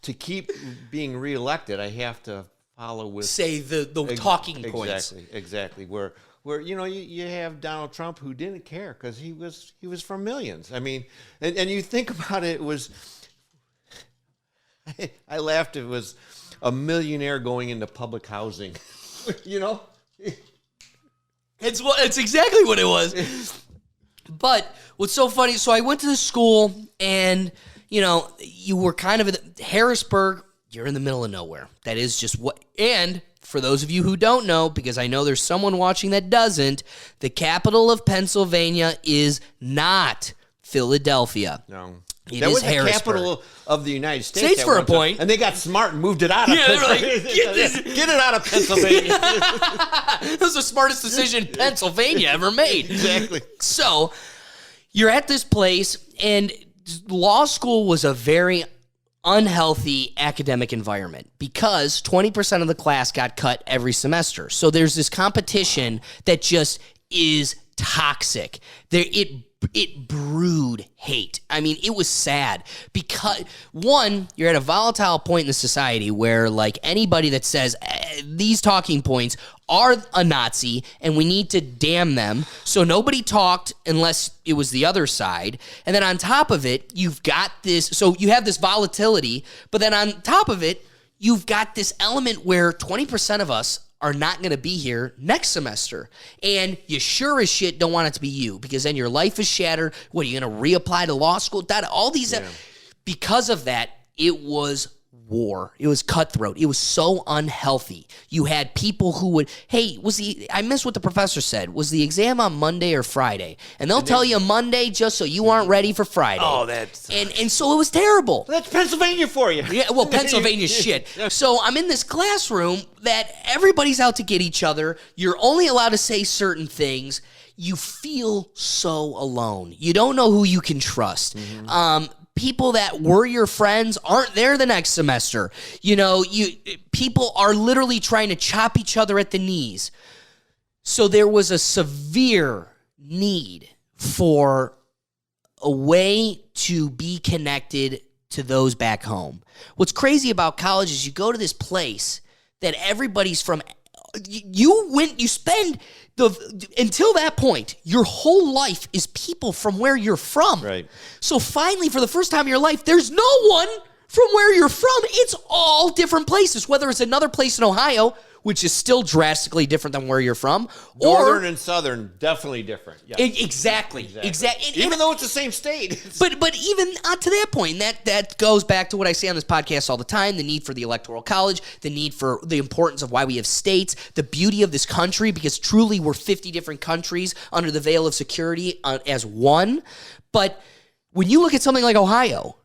to keep being reelected, I have to follow with the talking points. Exactly. Where you have Donald Trump, who didn't care because he was for millions. I mean, and you think about it, I laughed. It was a millionaire going into public housing. It's exactly what it was. But what's so funny? So I went to the school, and you were kind of Harrisburg. You're in the middle of nowhere. That is just what. And for those of you who don't know, because I know there's someone watching that doesn't, the capital of Pennsylvania is not Philadelphia. No. That was the capital of the United States for a point. And they got smart and moved it out of Pennsylvania. Like, get it out of Pennsylvania. That was the smartest decision Pennsylvania ever made. Exactly. So you're at this place, and law school was a very unhealthy academic environment because 20% of the class got cut every semester. So there's this competition that just is toxic. It brewed hate. I mean, it was sad because, one, you're at a volatile point in the society where, like, anybody that says these talking points are a Nazi and we need to damn them. So nobody talked unless it was the other side. And then on top of it, you've got this. So you have this volatility, but then on top of it, you've got this element where 20% of us are not going to be here next semester. And you sure as shit don't want it to be you, because then your life is shattered. What, are you going to reapply to law school? All these, because of that, it was war. It was cutthroat. It was so unhealthy. You had people who would, hey, I missed what the professor said. Was the exam on Monday or Friday? And they'll tell you Monday just so you aren't ready for Friday. Oh, that's... And so it was terrible. That's Pennsylvania for you. Yeah, well, Pennsylvania's shit. So I'm in this classroom that everybody's out to get each other. You're only allowed to say certain things. You feel so alone. You don't know who you can trust. Mm-hmm. People that were your friends aren't there the next semester. People are literally trying to chop each other at the knees. So there was a severe need for a way to be connected to those back home. What's crazy about college is you go to this place that everybody's from. You spend until that point, your whole life is people from where you're from. Right. So finally, for the first time in your life, there's no one from where you're from. It's all different places, whether it's another place in Ohio, which is still drastically different than where you're from. Northern and Southern, definitely different. Yeah. Exactly. Even though it's the same state. But even to that point, that goes back to what I say on this podcast all the time, the need for the Electoral College, the need for the importance of why we have states, the beauty of this country, because truly we're 50 different countries under the veil of security as one. But when you look at something like Ohio,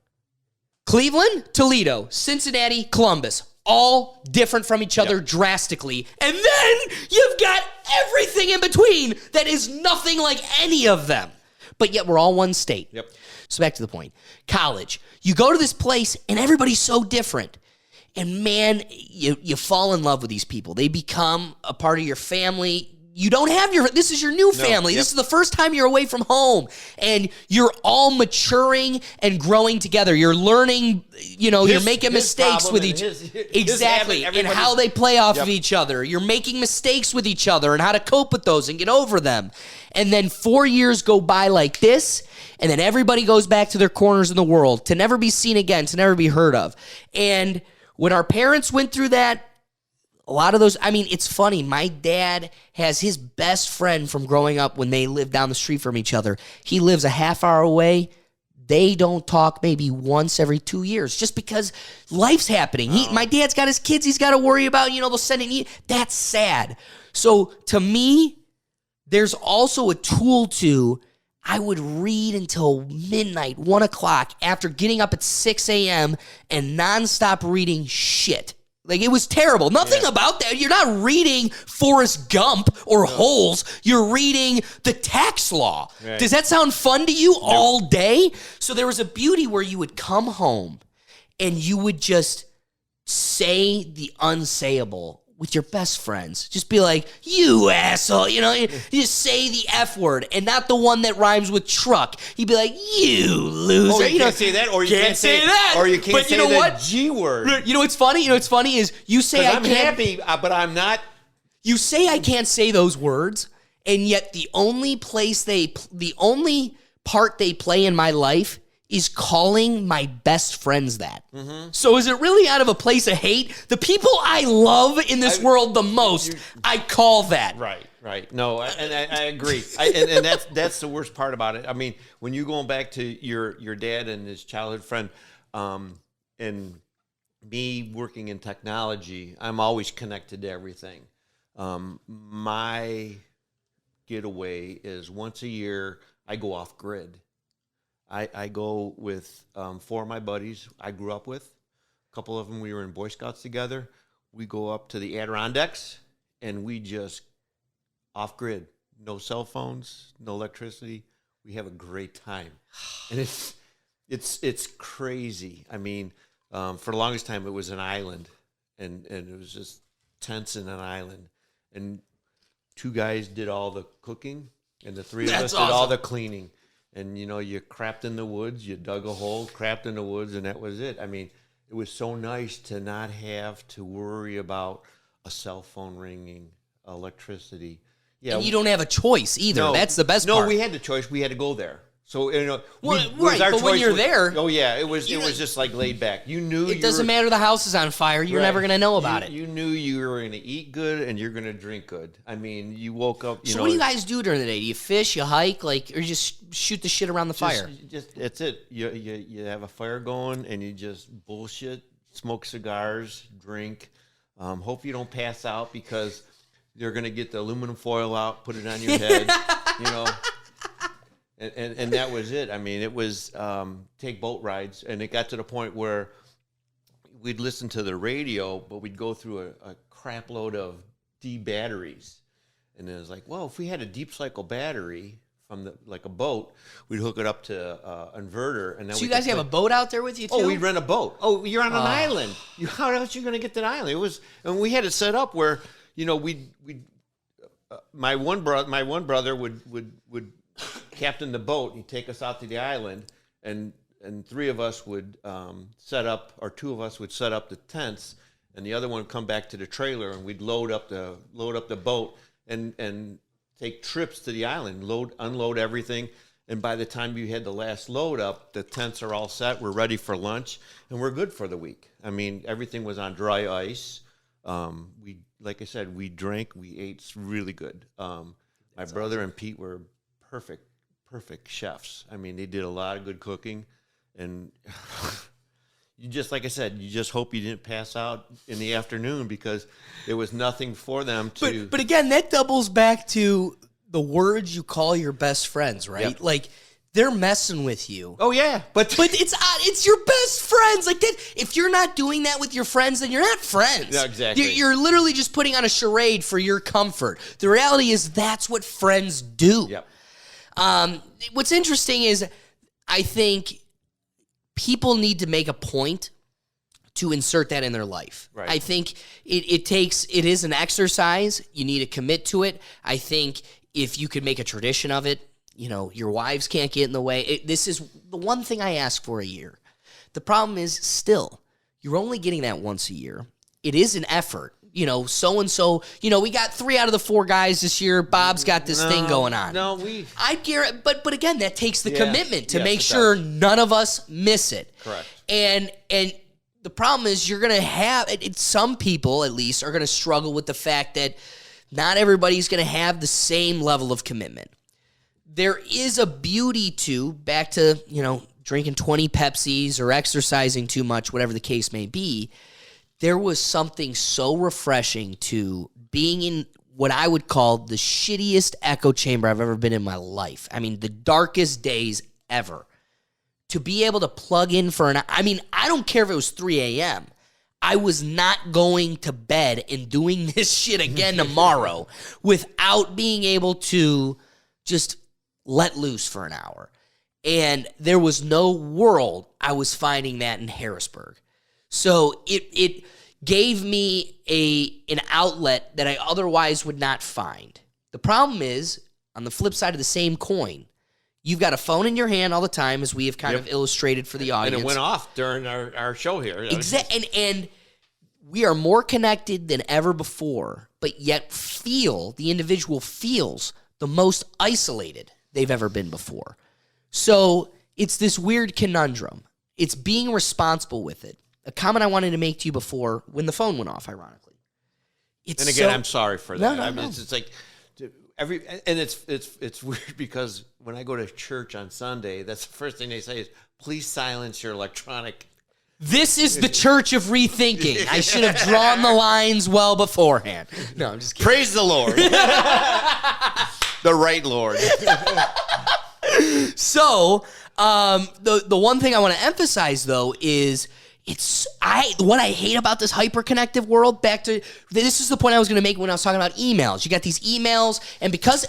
Cleveland, Toledo, Cincinnati, Columbus, all different from each other drastically. And then you've got everything in between that is nothing like any of them. But yet we're all one state. Yep. So back to the point. College. You go to this place and everybody's so different. And man, you fall in love with these people. They become a part of your family. you don't have this is your new family. This is the first time you're away from home, and you're all maturing and growing together. You're learning, you're making mistakes with each exactly, and how they play off of each other. You're making mistakes with each other and how to cope with those and get over them. And then 4 years go by like this, and then everybody goes back to their corners in the world to never be seen again, to never be heard of. And when our parents went through that, a lot of those, it's funny. My dad has his best friend from growing up when they lived down the street from each other. He lives a half hour away. They don't talk maybe once every 2 years just because life's happening. My dad's got his kids he's got to worry about. They'll send it. That's sad. So to me, there's also a tool to, I would read until midnight, 1 o'clock after getting up at 6 a.m. and nonstop reading shit. Like, it was terrible. Nothing about that. You're not reading Forrest Gump or Holes. You're reading the tax law. Right. Does that sound fun to you all day? So there was a beauty where you would come home and you would just say the unsayable with your best friends. Just be like, you asshole. You just say the F word and not the one that rhymes with truck. You'd be like, you loser. Oh, you can't say that, or you can't say that. Or you can't say the G word. You know what's funny? Is you say I'm happy, but I'm not. You say I can't say those words, and yet the only part they play in my life is calling my best friends that. Mm-hmm. So is it really out of a place of hate? The people I love in this world the most, I call that. Right. No, and I agree. And that's the worst part about it. When you're going back to your dad and his childhood friend, and me working in technology, I'm always connected to everything. My getaway is once a year, I go off grid. I go with 4 of my buddies I grew up with. A couple of them, we were in Boy Scouts together. We go up to the Adirondacks, and we just off-grid. No cell phones, no electricity. We have a great time. And it's crazy. For the longest time, it was an island, and it was just tents in an island. And 2 guys did all the cooking, and the 3 of us did all the cleaning. And, you crapped in the woods, you dug a hole, crapped in the woods, and that was it. It was so nice to not have to worry about a cell phone ringing, electricity. Yeah, and you don't have a choice either. No, that's the best part. No, we had the choice. We had to go there. So, right, but when you're there... Oh, yeah, it was just like laid back. You knew it doesn't matter the house is on fire. You're never going to know about it. You knew you were going to eat good and you're going to drink good. You woke up... So what do you guys do during the day? Do you fish, you hike, or you just shoot the shit around the fire? That's it. You have a fire going and you just bullshit, smoke cigars, drink. Hope you don't pass out because they're going to get the aluminum foil out, put it on your head, And that was it. It was take boat rides, and it got to the point where we'd listen to the radio, but we'd go through a crap load of D batteries. And it was like, well, if we had a deep cycle battery from a boat, we'd hook it up to an inverter. And then so you guys have a boat out there with you too? Oh, we'd rent a boat. Oh, you're on an island. How else are you going to get to the island? And we had it set up where my one brother would captain the boat. He'd take us out to the island, and 3 of us would set up, or 2 of us would set up the tents, and the other one would come back to the trailer, and we'd load up the boat and take trips to the island, unload everything. And by the time you had the last load up, the tents are all set. We're ready for lunch, and we're good for the week. Everything was on dry ice. Like I said, we drank, we ate. It's really good. My brother and Pete were perfect chefs. They did a lot of good cooking, and like I said, you just hope you didn't pass out in the afternoon because there was nothing for them to. But again, that doubles back to the words you call your best friends, right? Yep. Like, they're messing with you. Oh yeah, but it's your best friends. Like that, if you're not doing that with your friends, then you're not friends. Yeah, exactly. You're literally just putting on a charade for your comfort. The reality is that's what friends do. Yep. What's interesting is I think people need to make a point to insert that in their life. Right. I think it is an exercise. You need to commit to it. I think if you could make a tradition of it, your wives can't get in the way. This is the one thing I ask for a year. The problem is still, you're only getting that once a year. It is an effort. So-and-so, we got 3 out of the 4 guys this year. Bob's got this thing going on. I guarantee, but again, that takes the commitment to make sure none of us miss it. Correct. And the problem is you're going to have, some people at least are going to struggle with the fact that not everybody's going to have the same level of commitment. There is a beauty to, back to, drinking 20 Pepsis or exercising too much, whatever the case may be. There was something so refreshing to being in what I would call the shittiest echo chamber I've ever been in my life. I mean, the darkest days ever. To be able to plug in for I don't care if it was 3 a.m. I was not going to bed and doing this shit again tomorrow without being able to just let loose for an hour. And there was no world I was finding that in Harrisburg. So it gave me an outlet that I otherwise would not find. The problem is, on the flip side of the same coin, you've got a phone in your hand all the time, as we have kind of illustrated for the audience. And it went off during our show here. Exactly. And we are more connected than ever before, but yet the individual feels the most isolated they've ever been before. So it's this weird conundrum. It's being responsible with it. A comment I wanted to make to you before when the phone went off, ironically. I'm sorry for that. No. It's like it's weird because when I go to church on Sunday, that's the first thing they say is, please silence your electronic. This is the church of rethinking. I should have drawn the lines well beforehand. No, I'm just kidding. Praise the Lord. The right Lord. So, the one thing I want to emphasize, though, is what I hate about this hyper-connective world, this is the point I was going to make when I was talking about emails. You got these emails, and because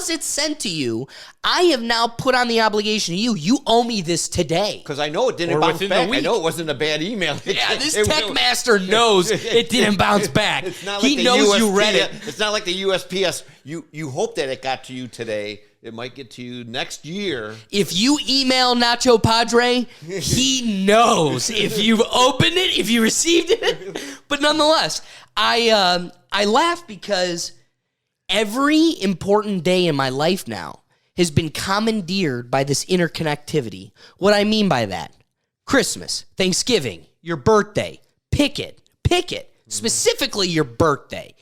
it's sent to you, I have now put on the obligation to you. You owe me this today. Because I know it didn't bounce back. I know it wasn't a bad email. Yeah, this tech master knows it didn't bounce back. He knows you read it. It's not like the USPS. You hope that it got to you today. It might get to you next year. If you email Nacho Padre, he knows if you've opened it, if you received it. But nonetheless, I laugh because every important day in my life now has been commandeered by this interconnectivity. What I mean by that, Christmas, Thanksgiving, your birthday, pick it, specifically your birthday.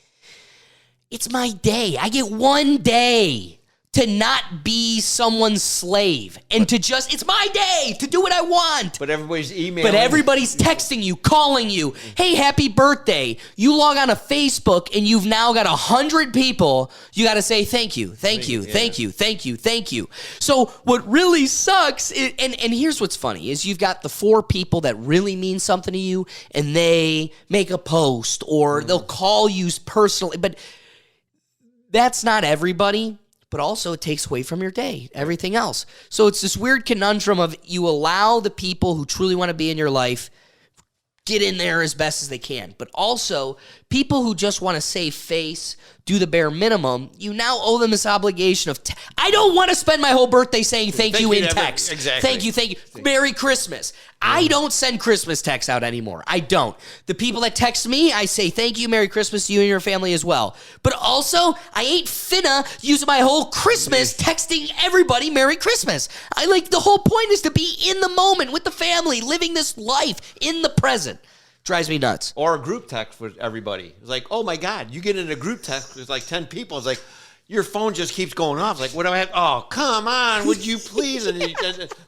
It's my day. I get one day to not be someone's slave and it's my day to do what I want. But everybody's emailing. But everybody's texting you, calling you, hey, happy birthday. You log on to Facebook and you've now got 100 people. You got to say thank you. So what really sucks is, and here's what's funny, is you've got the 4 people that really mean something to you and they make a post or they'll call you personally. But that's not everybody. But also it takes away from your day, everything else. So it's this weird conundrum of you allow the people who truly want to be in your life get in there as best as they can. But also, people who just want to save face, do the bare minimum, you now owe them this obligation of, I don't want to spend my whole birthday saying thank you in text. Exactly. Thank you. Merry Christmas. I don't send Christmas texts out anymore. I don't. The people that text me, I say thank you, Merry Christmas to you and your family as well. But also, I ain't finna using my whole Christmas texting everybody Merry Christmas. The whole point is to be in the moment with the family, living this life in the present. Drives me nuts. Or a group text with everybody. It's like, oh my God, you get in a group text with like 10 people. It's like, your phone just keeps going off. It's like, what do I have? Oh, come on, would you please? And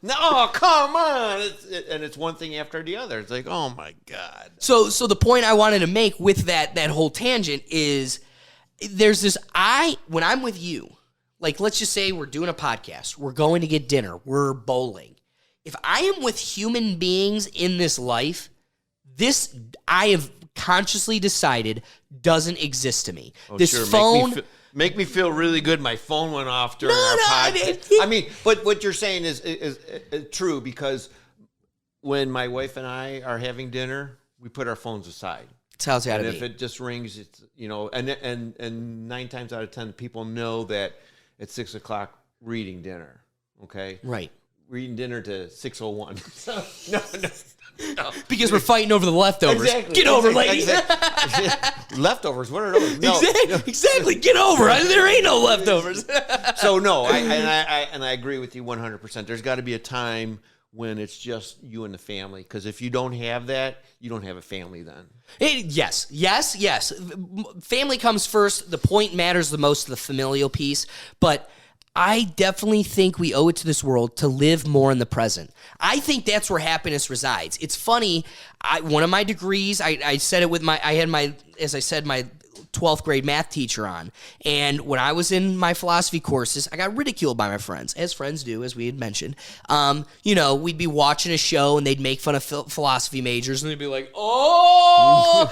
no, come on. It's one thing after the other. It's like, oh my God. So the point I wanted to make with that whole tangent is there's this, when I'm with you, like let's just say we're doing a podcast, we're going to get dinner, we're bowling. If I am with human beings in this life, this I have consciously decided doesn't exist to me. Oh, this sure. phone make me feel really good. My phone went off during our podcast. I mean, but what you're saying is true, because when my wife and I are having dinner, we put our phones aside. That's how it's got to And be. if it just rings, it's and 9 times out of 10, people know that at 6 o'clock reading dinner. Okay, Right. Reading dinner to 6:01. No. Because we're fighting over the leftovers. Exactly. Get over, lady. Leftovers? What are those? No. Exactly. Get over. There ain't no leftovers. So no, I agree with you 100%. There's got to be a time when it's just you and the family, because if you don't have that, you don't have a family then. Yes. Family comes first. The point matters the most, the familial piece. But I definitely think we owe it to this world to live more in the present. I think that's where happiness resides. It's funny. One of my degrees, I said it with I had my 12th grade math teacher on. And when I was in my philosophy courses, I got ridiculed by my friends, as friends do, as we had mentioned. We'd be watching a show and they'd make fun of philosophy majors and they'd be like, oh!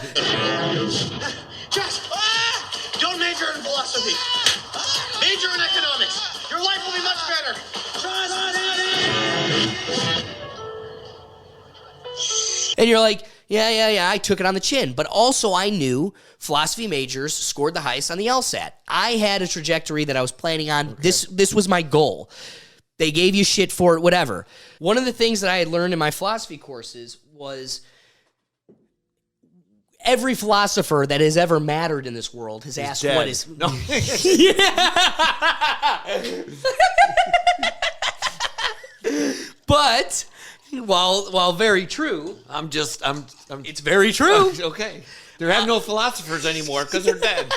Just don't major in philosophy. Major in economics. Your life will be much better. And you're like, yeah, I took it on the chin. But also I knew philosophy majors scored the highest on the LSAT. I had a trajectory that I was planning on. Okay. This was my goal. They gave you shit for it, whatever. One of the things that I had learned in my philosophy courses was every philosopher that has ever mattered in this world has asked dead. What is... No. But... While very true, it's very true. Okay. There have no philosophers anymore because they're dead.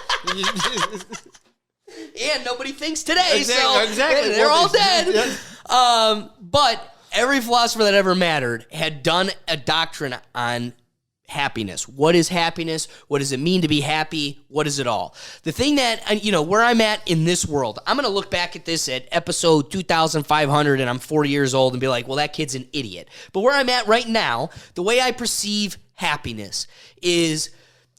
And nobody thinks today, Exactly. So they're all dead. Yeah. But every philosopher that ever mattered had done a doctrine on happiness. What is happiness? What does it mean to be happy? What is it all? The thing that, where I'm at in this world, I'm going to look back at this at episode 2500 and I'm 40 years old and be like, well, that kid's an idiot. But where I'm at right now, the way I perceive happiness is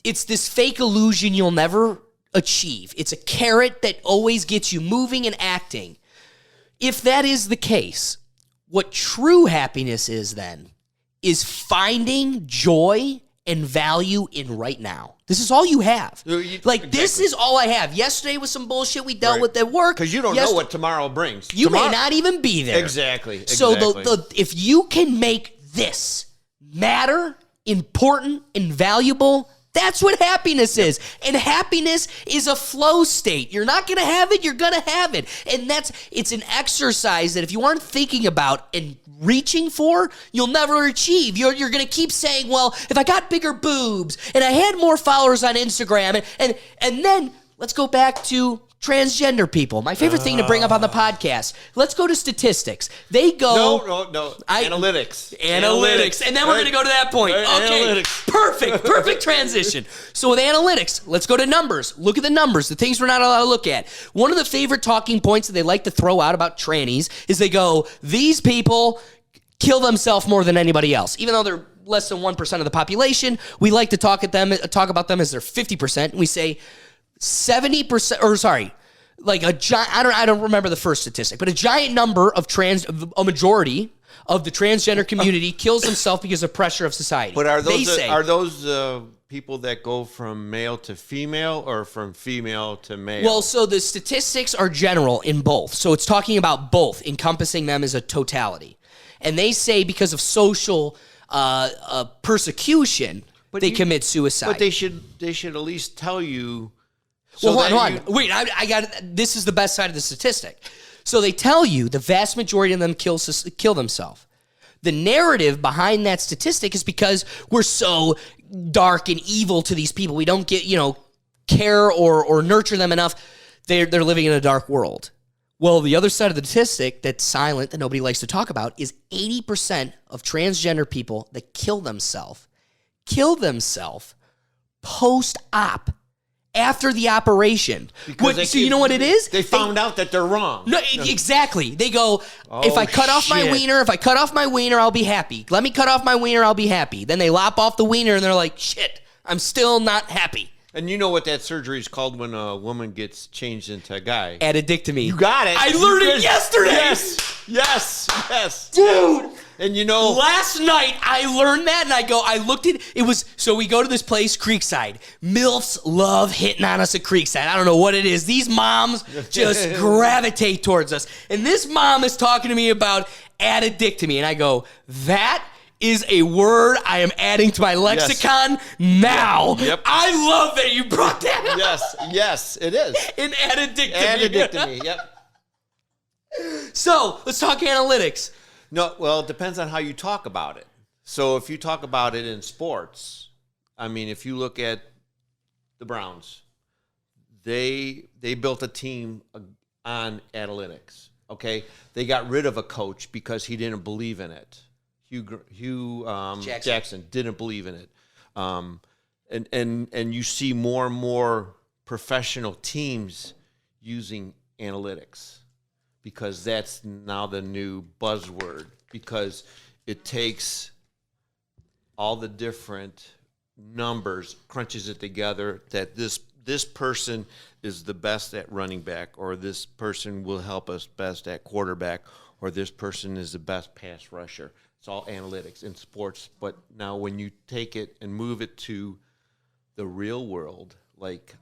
it's this fake illusion you'll never achieve. It's a carrot that always gets you moving and acting. If that is the case, what true happiness is then is finding joy and value in right now. This is all you have. This is all I have. Yesterday was some bullshit we dealt with at work. Because you don't know what tomorrow brings. You may not even be there. Exactly. So if you can make this matter, important, and valuable, that's what happiness is. And happiness is a flow state. You're not going to have it, you're going to have it. And it's an exercise that if you aren't thinking about and reaching for, you'll never achieve. You're going to keep saying, well, if I got bigger boobs and I had more followers on Instagram and then let's go back to transgender people. My favorite thing to bring up on the podcast. Let's go to statistics. They go... No. Analytics. And then we're going to go to that point. Okay. Analytics. Perfect transition. So with analytics, let's go to numbers. Look at the numbers, the things we're not allowed to look at. One of the favorite talking points that they like to throw out about trannies is they go, these people kill themselves more than anybody else. Even though they're less than 1% of the population, we like to talk about them as they're 50%. And we say 70%, or sorry, like I don't remember the first statistic, but a giant number of a majority of the transgender community kills themselves because of pressure of society. But are those people that go from male to female or from female to male? Well, so the statistics are general in both. So it's talking about both, encompassing them as a totality. And they say because of social persecution, they commit suicide. But they should at least tell you. Well, hold on. Wait, I got this is the best side of the statistic. So they tell you the vast majority of them kill themselves. The narrative behind that statistic is because we're so dark and evil to these people. We don't get, care or nurture them enough. They're living in a dark world. Well, the other side of the statistic that's silent, that nobody likes to talk about, is 80% of transgender people that kill themselves post-op. After the operation. So you know what it is? They found out that they're wrong. No, exactly. They go, if I cut off my wiener, I'll be happy. Let me cut off my wiener, I'll be happy. Then they lop off the wiener and they're like, shit, I'm still not happy. And you know what that surgery is called when a woman gets changed into a guy? Addictomy. You got it. I learned it yesterday. Yes. Yes. Dude. And you know, Last night I learned that and I looked at it was so we go to this place, Creekside. MILFs love hitting on us at Creekside. I don't know what it is. These moms just gravitate towards us. And this mom is talking to me about addictomy. And I go, that is a word I am adding to my lexicon now. Yep. I love that you brought that up. yes, it is. An addictomy. Addictomy, yep. So let's talk analytics. No, well, it depends on how you talk about it. So if you talk about it in sports, I mean, if you look at the Browns, they built a team on analytics. Okay, they got rid of a coach because he didn't believe in it. Hugh Jackson didn't believe in it, and you see more and more professional teams using analytics because that's now the new buzzword because it takes all the different numbers, crunches it together that this person is the best at running back, or this person will help us best at quarterback, or this person is the best pass rusher. It's all analytics in sports. But now when you take it and move it to the real world, like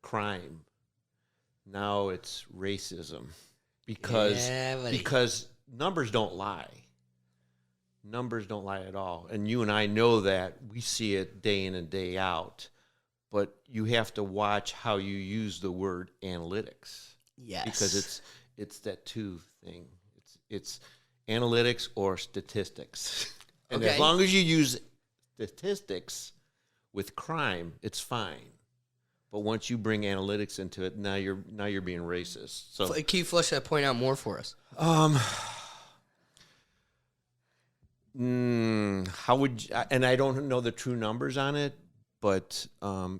crime, now it's racism because numbers don't lie. Numbers don't lie at all. And you and I know that. We see it day in and day out. But you have to watch how you use the word analytics. Yes. Because it's that two thing. It's analytics or statistics. And Okay. as long as you use statistics with crime, it's fine. But once you bring analytics into it, now you're being racist. So Can you flesh that point out more for us? How would you, and I don't know the true numbers on it, but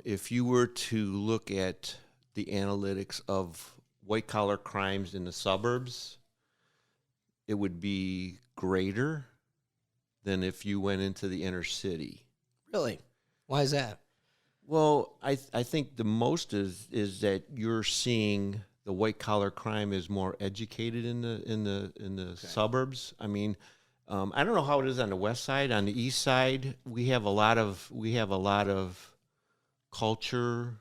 if you were to look at the analytics of white-collar crimes in the suburbs, it would be greater than if you went into the inner city. Really? Why is that? Well, I think the most is that you're seeing the white-collar crime is more educated in the suburbs. I mean, I don't know how it is on the west side. On the east side, we have a lot of culture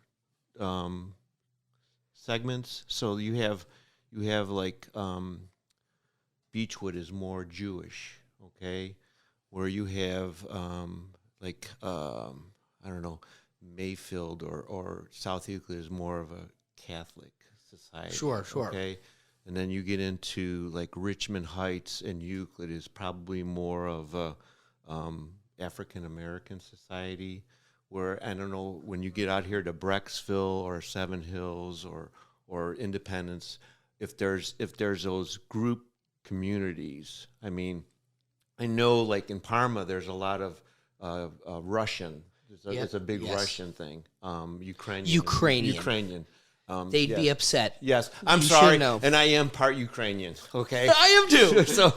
segments. So you have like Beechwood is more Jewish, okay, where you have I don't know, Mayfield or South Euclid is more of a Catholic society. Sure. Okay. And then you get into like Richmond Heights and Euclid is probably more of a African American society. Where I don't know, when you get out here to Brecksville or Seven Hills or Independence, if there's those group communities. I mean, I know like in Parma there's a lot of Russian. It's a big Russian thing. Ukrainian. They'd be upset. Yes, I'm You sorry, should know. and I am part Ukrainian. Okay, I am too. so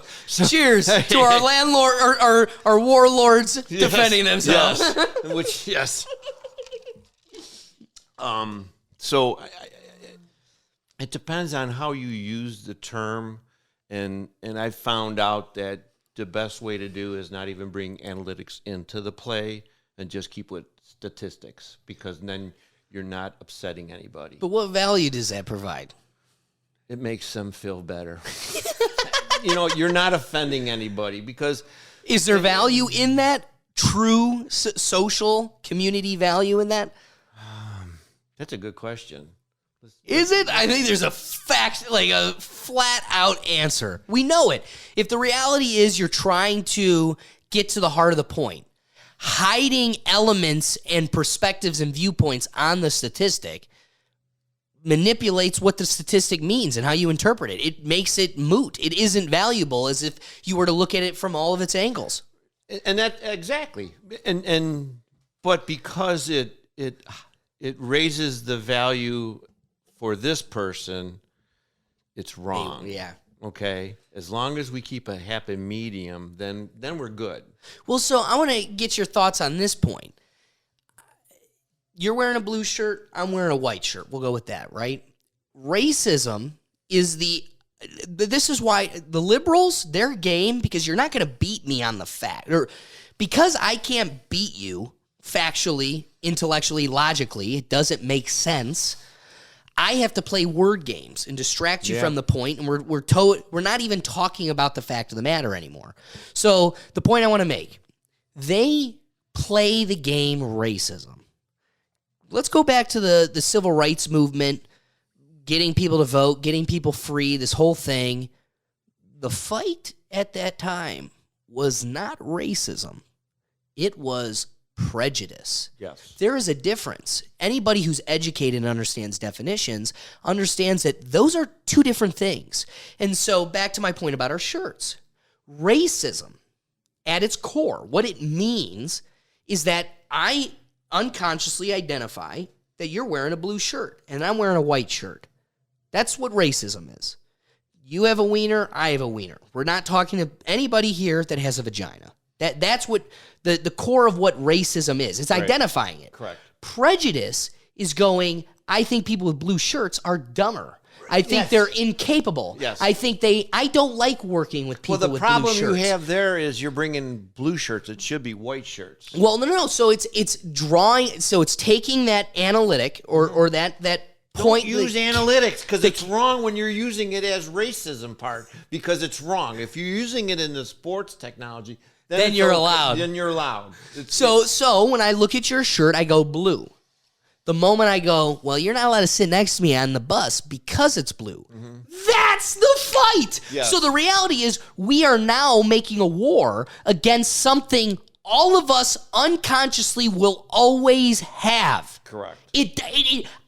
Cheers to our landlord, our warlords defending themselves. Yes. Which yes. So it depends on how you use the term, and I found out that the best way to do is not even bring analytics into the play and just keep with statistics, because then you're not upsetting anybody. But what value does that provide? It makes them feel better. You're not offending anybody because Is there value in that? True social community value in that? that's a good question. Is it? I think there's a flat out answer. We know it. If the reality is you're trying to get to the heart of the point, hiding elements and perspectives and viewpoints on the statistic manipulates what the statistic means and how you interpret it. It makes it moot. It isn't valuable as if you were to look at it from all of its angles. And that exactly. But because it raises the value for this person, it's wrong. Yeah. Okay. As long as we keep a happy medium, then we're good. Well, so I want to get your thoughts on this point. You're wearing a blue shirt. I'm wearing a white shirt. We'll go with that, right? Racism is the this is why the liberals, their game, because you're not going to beat me on the fact, or because I can't beat you factually, intellectually, logically, it doesn't make sense. I have to play word games and distract you from the point, and we're not even talking about the fact of the matter anymore. So the point I want to make, they play the game racism. Let's go back to the civil rights movement, getting people to vote, getting people free, this whole thing. The fight at that time was not racism. It was prejudice. Yes. There is a difference. Anybody who's educated and understands definitions understands that those are two different things. And so back to my point about our shirts. Racism, at its core, what it means is that I unconsciously identify that you're wearing a blue shirt and I'm wearing a white shirt. That's what racism is. You have a wiener, I have a wiener. We're not talking to anybody here that has a vagina. That's what the core of what racism is. It's identifying it. Correct. Prejudice is going, I think people with blue shirts are dumber. I think they're incapable. Yes. I don't like working with people with blue shirts. Well, the problem you have there is you're bringing blue shirts. It should be white shirts. Well, no. So it's drawing. So it's taking that analytic or that point. Don't use analytics because it's wrong when you're using it as racism part because it's wrong. If you're using it in the sports technology, then you're okay. allowed. Then you're allowed. So when I look at your shirt, I go blue. The moment I go, well, you're not allowed to sit next to me on the bus because it's blue. Mm-hmm. That's the fight. Yes. So the reality is we are now making a war against something all of us unconsciously will always have. Correct.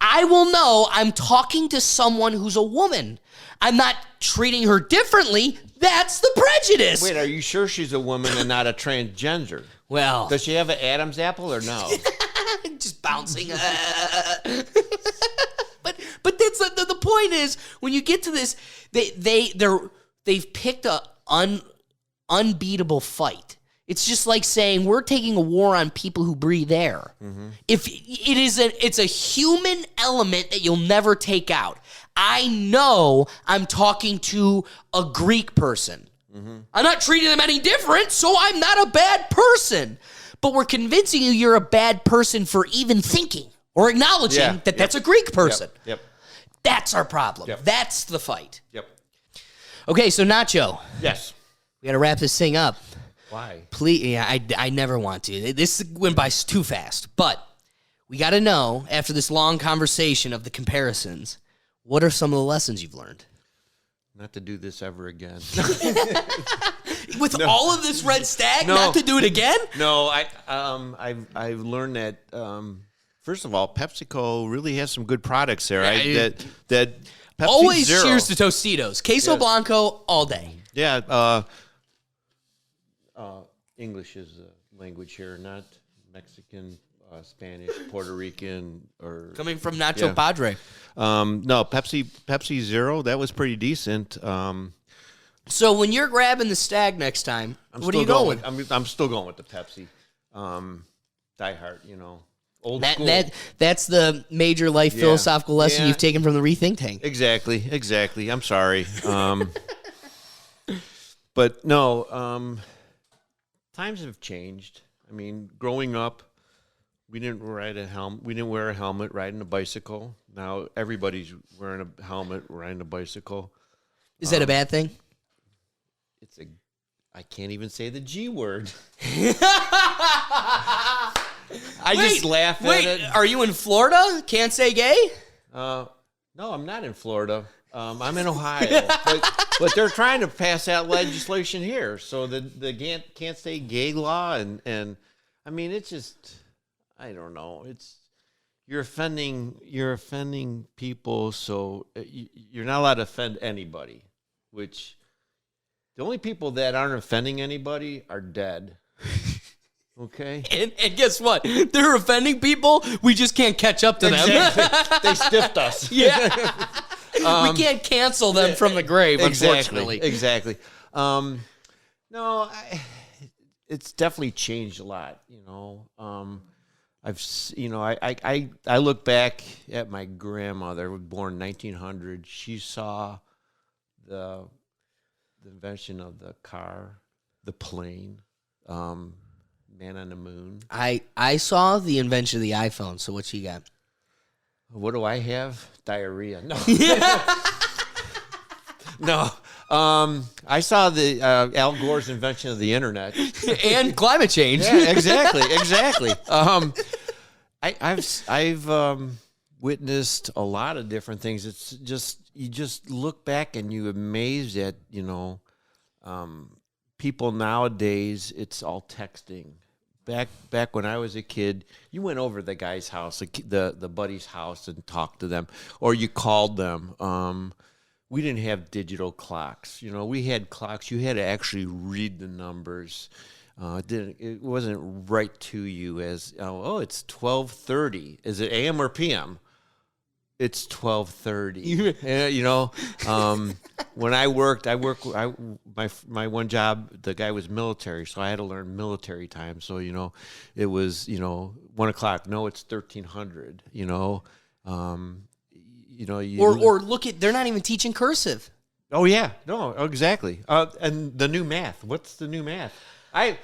I will know I'm talking to someone who's a woman. I'm not treating her differently. That's the prejudice. Wait, are you sure she's a woman and not a transgender? Well, Does she have an Adam's apple or no? just bouncing. But that's the point is when you get to this, they've picked a unbeatable fight. It's just like saying we're taking a war on people who breathe air. Mm-hmm. If it's a human element that you'll never take out. I know I'm talking to a Greek person. Mm-hmm. I'm not treating them any different, so I'm not a bad person. But we're convincing you you're a bad person for even thinking or acknowledging that that's a Greek person. Yep. That's our problem. Yep. That's the fight. Yep. Okay, so Nacho. Yes. We got to wrap this thing up. Why? Please, yeah, I never want to. This went by too fast. But we got to know, after this long conversation of the comparisons, what are some of the lessons you've learned? Not to do this ever again. With all of this red stag, not to do it again? No, I've learned that first of all, PepsiCo really has some good products there. That Pepsi always Zero. Cheers to Tostitos. Queso Blanco all day. Yeah, English is a language here, not Mexican, Spanish, Puerto Rican, or coming from Nacho Padre. No, Pepsi Zero. That was pretty decent. So when you're grabbing the stag next time, what are you going with? I'm still going with the Pepsi. Die Hard, old school. That's the major life philosophical lesson you've taken from the Rethink Tank. Exactly. I'm sorry. But no, times have changed. I mean, growing up, we didn't ride a helmet. We didn't wear a helmet riding a bicycle. Now everybody's wearing a helmet riding a bicycle. Is that a bad thing? I can't even say the G word. I just laugh at it. Are you in Florida? Can't say gay? No, I'm not in Florida. I'm in Ohio. but they're trying to pass that legislation here, so the can't say gay law, and I mean it's just I don't know. You're offending people, so you're not allowed to offend anybody. Which the only people that aren't offending anybody are dead. Okay. And guess what? They're offending people. We just can't catch up to them. They stiffed us. Yeah. We can't cancel them from the grave, unfortunately. Exactly. No, it's definitely changed a lot. I look back at my grandmother, was born in 1900. She saw the invention of the car, the plane, man on the moon. I saw the invention of the iPhone. So what you got? What do I have? Diarrhea. No. No. I saw the Al Gore's invention of the internet And climate change. Yeah, exactly. I've witnessed a lot of different things. It's just you just look back and you amazed at people nowadays. It's all texting. Back when I was a kid, you went over to the guy's house, the buddy's house, and talked to them, or you called them. We didn't have digital clocks. We had clocks. You had to actually read the numbers. It wasn't right to you as, it's 12:30. Is it AM or PM? It's 12:30. When I worked, my one job, the guy was military, so I had to learn military time. So, it was, 1 o'clock. No, it's 1300, Or look at, they're not even teaching cursive. Oh yeah, no, exactly. And the new math. What's the new math? I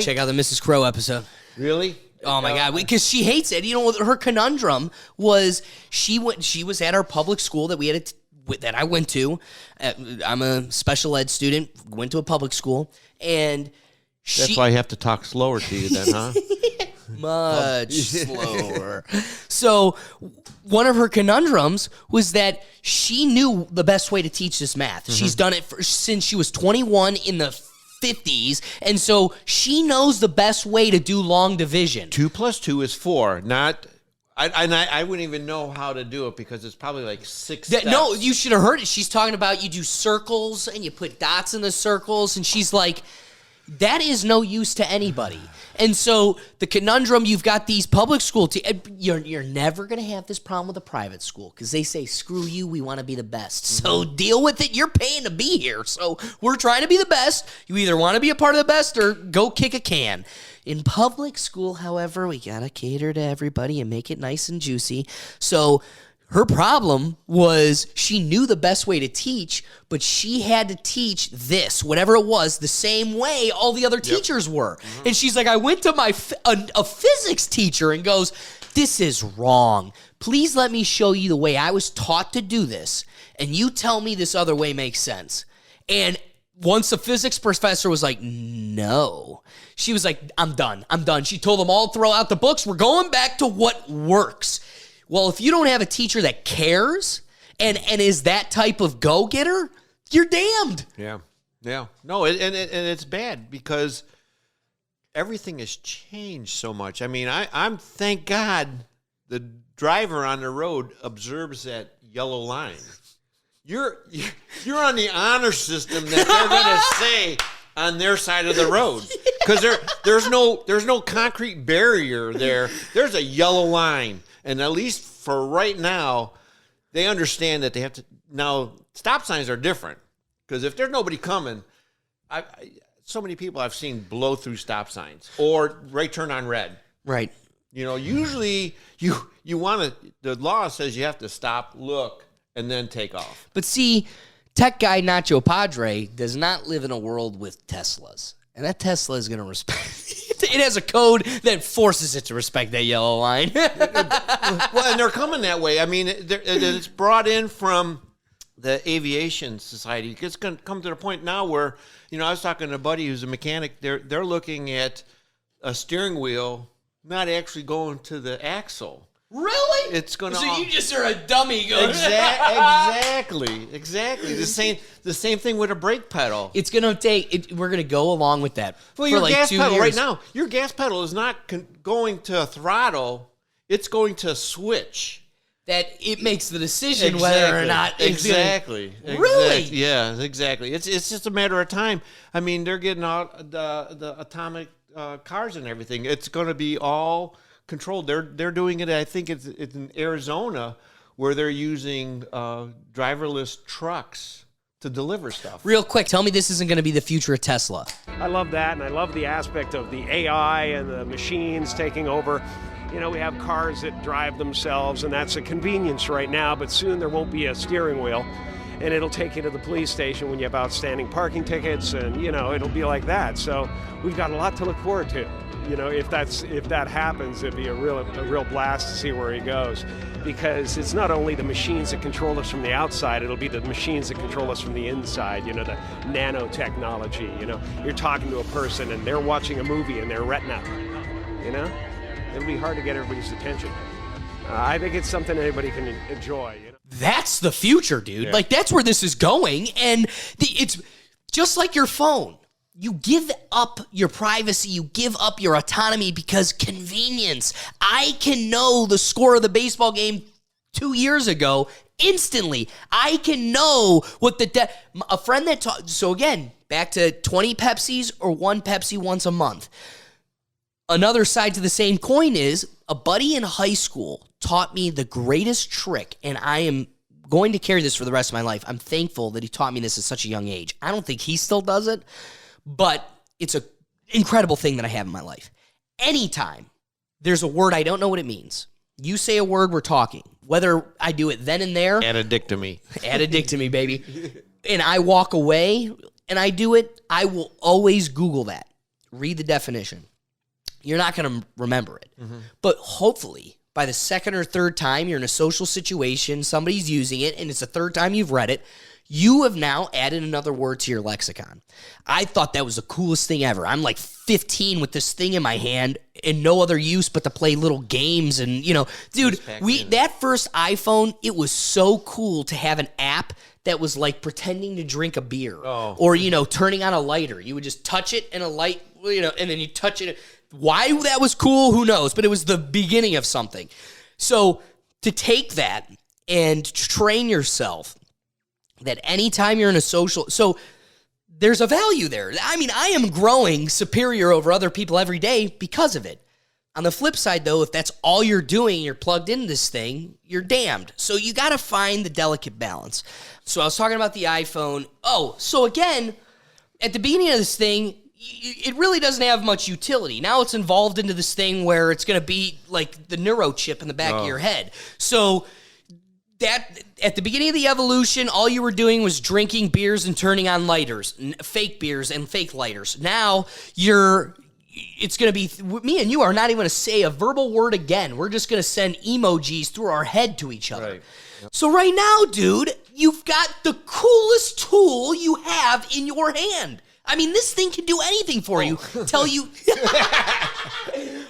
Check out the Mrs. Crow episode. Really? Oh my God, because she hates it. Her conundrum was she was at our public school that that I went to. I'm a special ed student. Went to a public school, and that's why I have to talk slower to you, then, huh? Much slower. So one of her conundrums was that she knew the best way to teach this math. Mm-hmm. She's done it since she was 21 in the 50s, and so she knows the best way to do long division. 2 + 2 is 4. I wouldn't even know how to do it because it's probably like 6 steps. No, you should have heard it. She's talking about you do circles and you put dots in the circles, and she's like, that is no use to anybody. And so the conundrum, you've got these public school you're never going to have this problem with a private school because they say, screw you, we want to be the best. So deal with it. You're paying to be here. So we're trying to be the best. You either want to be a part of the best or go kick a can. In public school, however, we got to cater to everybody and make it nice and juicy. So her problem was she knew the best way to teach, but she had to teach this, whatever it was, the same way all the other teachers were. Mm-hmm. And she's like, I went to a physics teacher and goes, this is wrong. Please let me show you the way I was taught to do this, and you tell me this other way makes sense. And once the physics professor was like, no, she was like, I'm done. She told them all, throw out the books. We're going back to what works. Well, if you don't have a teacher that cares and is that type of go-getter, you're damned. Yeah. No, and it's bad because everything has changed so much. I mean, I'm thank God the driver on the road observes that yellow line. You're on the honor system that they're going to say on their side of the road because there's no concrete barrier there. There's a yellow line. And at least for right now, they understand that they have to. Now, stop signs are different because if there's nobody coming, so many people I've seen blow through stop signs or right turn on red. Right. Usually you want to. The law says you have to stop, look, and then take off. But see, tech guy Nacho Padre does not live in a world with Teslas. And that Tesla is going to respect. It has a code that forces it to respect that yellow line. Well, and they're coming that way. I mean, it's brought in from the aviation society. It's going to come to the point now where, I was talking to a buddy who's a mechanic. They're looking at a steering wheel not actually going to the axle. Really? It's going to. So you just are a dummy going. Exactly. The same thing with a brake pedal. It's going to take. We're going to go along with that. Well, your gas pedal right now. Your gas pedal is not going to a throttle. It's going to a switch. That it makes the decision whether or not. Exactly. Really? Yeah. Exactly. It's just a matter of time. I mean, they're getting out the atomic cars and everything. It's going to be all controlled. They're doing it. I think it's in Arizona where they're using driverless trucks to deliver stuff. Real quick, tell me this isn't going to be the future of Tesla. I love that, and I love the aspect of the AI and the machines taking over. We have cars that drive themselves, and that's a convenience right now, but soon there won't be a steering wheel. and it'll take you to the police station when you have outstanding parking tickets, and it'll be like that. So we've got a lot to look forward to. If that happens, it'd be a real blast to see where he goes, because it's not only the machines that control us from the outside, it'll be the machines that control us from the inside. The nanotechnology. You're talking to a person and they're watching a movie in their retina. It'll be hard to get everybody's attention. I think it's something anybody can enjoy. That's the future, dude. Like, that's where this is going, and it's just like your phone. You give up your privacy, you give up your autonomy because convenience. I can know the score of the baseball game 2 years ago instantly. I can know what a friend that taught. So again, back to 20 Pepsis or 1 Pepsi once a month. Another side to the same coin is a buddy in high school taught me the greatest trick, and I am going to carry this for the rest of my life. I'm thankful that he taught me this at such a young age. I don't think he still does it, but it's an incredible thing that I have in my life. Anytime there's a word I don't know what it means, you say a word, we're talking. Whether I do it then and there. Add a dick to me. Add a dick to me, baby. And I walk away and I do it, I will always Google that. Read the definition. You're not going to remember it. Mm-hmm. But hopefully, by the second or third time you're in a social situation, somebody's using it, and it's the third time you've read it, you have now added another word to your lexicon. I thought that was the coolest thing ever. I'm like 15 with this thing in my hand and no other use but to play little games. And, dude, that first iPhone, it was so cool to have an app that was like pretending to drink a beer or, turning on a lighter. You would just touch it and a light, and then you touch it. Why that was cool, who knows? But it was the beginning of something. So to take that and train yourself that anytime you're in a social... So there's a value there. I mean, I am growing superior over other people every day because of it. On the flip side, though, if that's all you're doing, you're plugged into this thing, you're damned. So you got to find the delicate balance. So I was talking about the iPhone. So again, at the beginning of this thing, it really doesn't have much utility. Now it's involved into this thing where it's going to be like the neuro chip in the back of your head. So that at the beginning of the evolution, all you were doing was drinking beers and turning on lighters, fake beers and fake lighters. Now it's going to be, me and you are not even going to say a verbal word again. We're just going to send emojis through our head to each other. Right. Yep. So right now, dude, you've got the coolest tool you have in your hand. I mean, this thing can do anything for you. Tell you,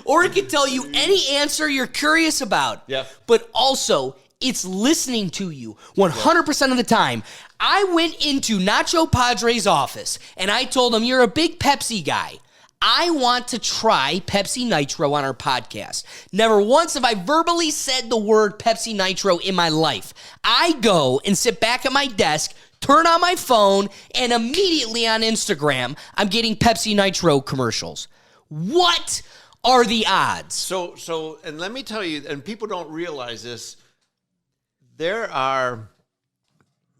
or it can tell you any answer you're curious about. Yeah. But also, it's listening to you 100% of the time. I went into Nacho Padre's office, and I told him, you're a big Pepsi guy. I want to try Pepsi Nitro on our podcast. Never once have I verbally said the word Pepsi Nitro in my life. I go and sit back at my desk, turn on my phone, and immediately on Instagram, I'm getting Pepsi Nitro commercials. What are the odds? So, and let me tell you, and people don't realize this,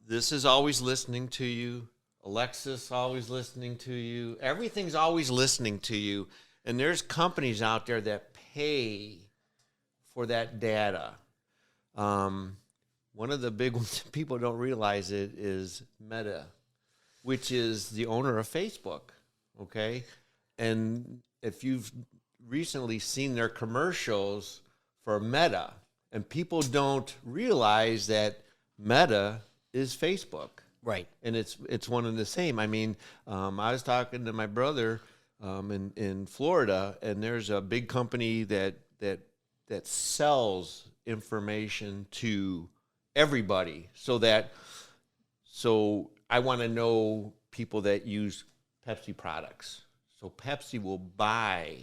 this is always listening to you. Alexa's always listening to you. Everything's always listening to you. And there's companies out there that pay for that data. One of the big ones people don't realize it is Meta, which is the owner of Facebook, okay? And if you've recently seen their commercials for Meta, and people don't realize that Meta is Facebook. Right. And it's one and the same. I mean, I was talking to my brother in Florida, and there's a big company that sells information to everybody. So I want to know people that use Pepsi products. So Pepsi will buy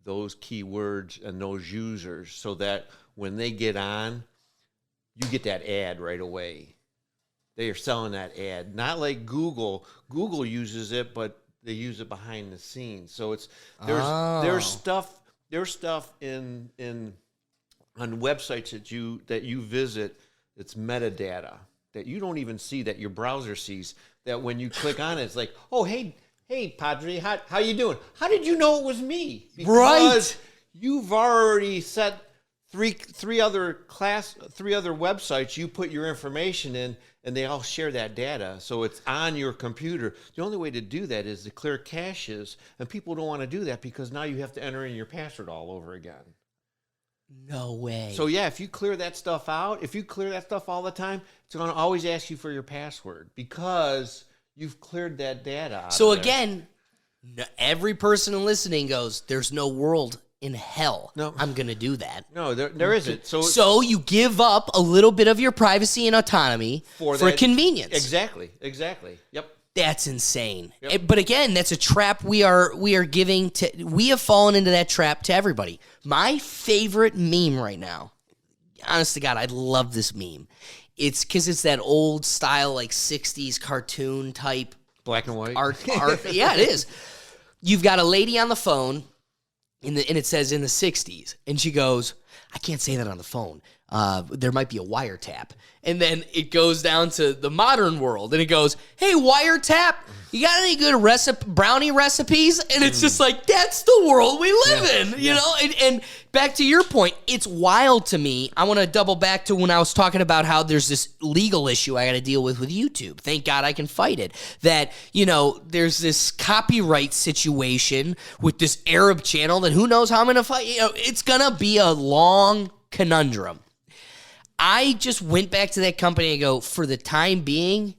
those keywords and those users so that when they get on, you get that ad right away. They are selling that ad, not like Google. Google uses it, but they use it behind the scenes. So there's stuff in on websites that you visit. It's metadata that you don't even see, that your browser sees. That when you click on it, it's like, oh hey Padre, how you doing? How did you know it was me? Because you've already set three other websites, you put your information in, and they all share that data, so it's on your computer. The only way to do that is to clear caches, and people don't want to do that because now you have to enter in your password all over again. No way. So yeah, if you clear that stuff out, if you clear that stuff all the time, it's going to always ask you for your password because you've cleared that data out. So of there. again, every person listening goes, there's no world in hell I'm going to do that. No, there isn't. So you give up a little bit of your privacy and autonomy for convenience. Exactly. Yep. That's insane. Yep. But again, that's a trap we are giving to. We have fallen into that trap to everybody. My favorite meme right now, honest to God, I love this meme. It's because it's that old style, like 60s cartoon type black and white art. Yeah, it is. You've got a lady on the phone, and it says in the 60s, and she goes, I can't say that on the phone. There might be a wiretap. And then it goes down to the modern world, and it goes, hey, wiretap, you got any good brownie recipes? And it's just like, that's the world we live in, you know? And back to your point, it's wild to me. I want to double back to when I was talking about how there's this legal issue I got to deal with YouTube. Thank God I can fight it. That, you know, there's this copyright situation with this Arab channel that who knows how I'm going to fight. You know, it's going to be a long conundrum. I just went back to that company and go, for the time being,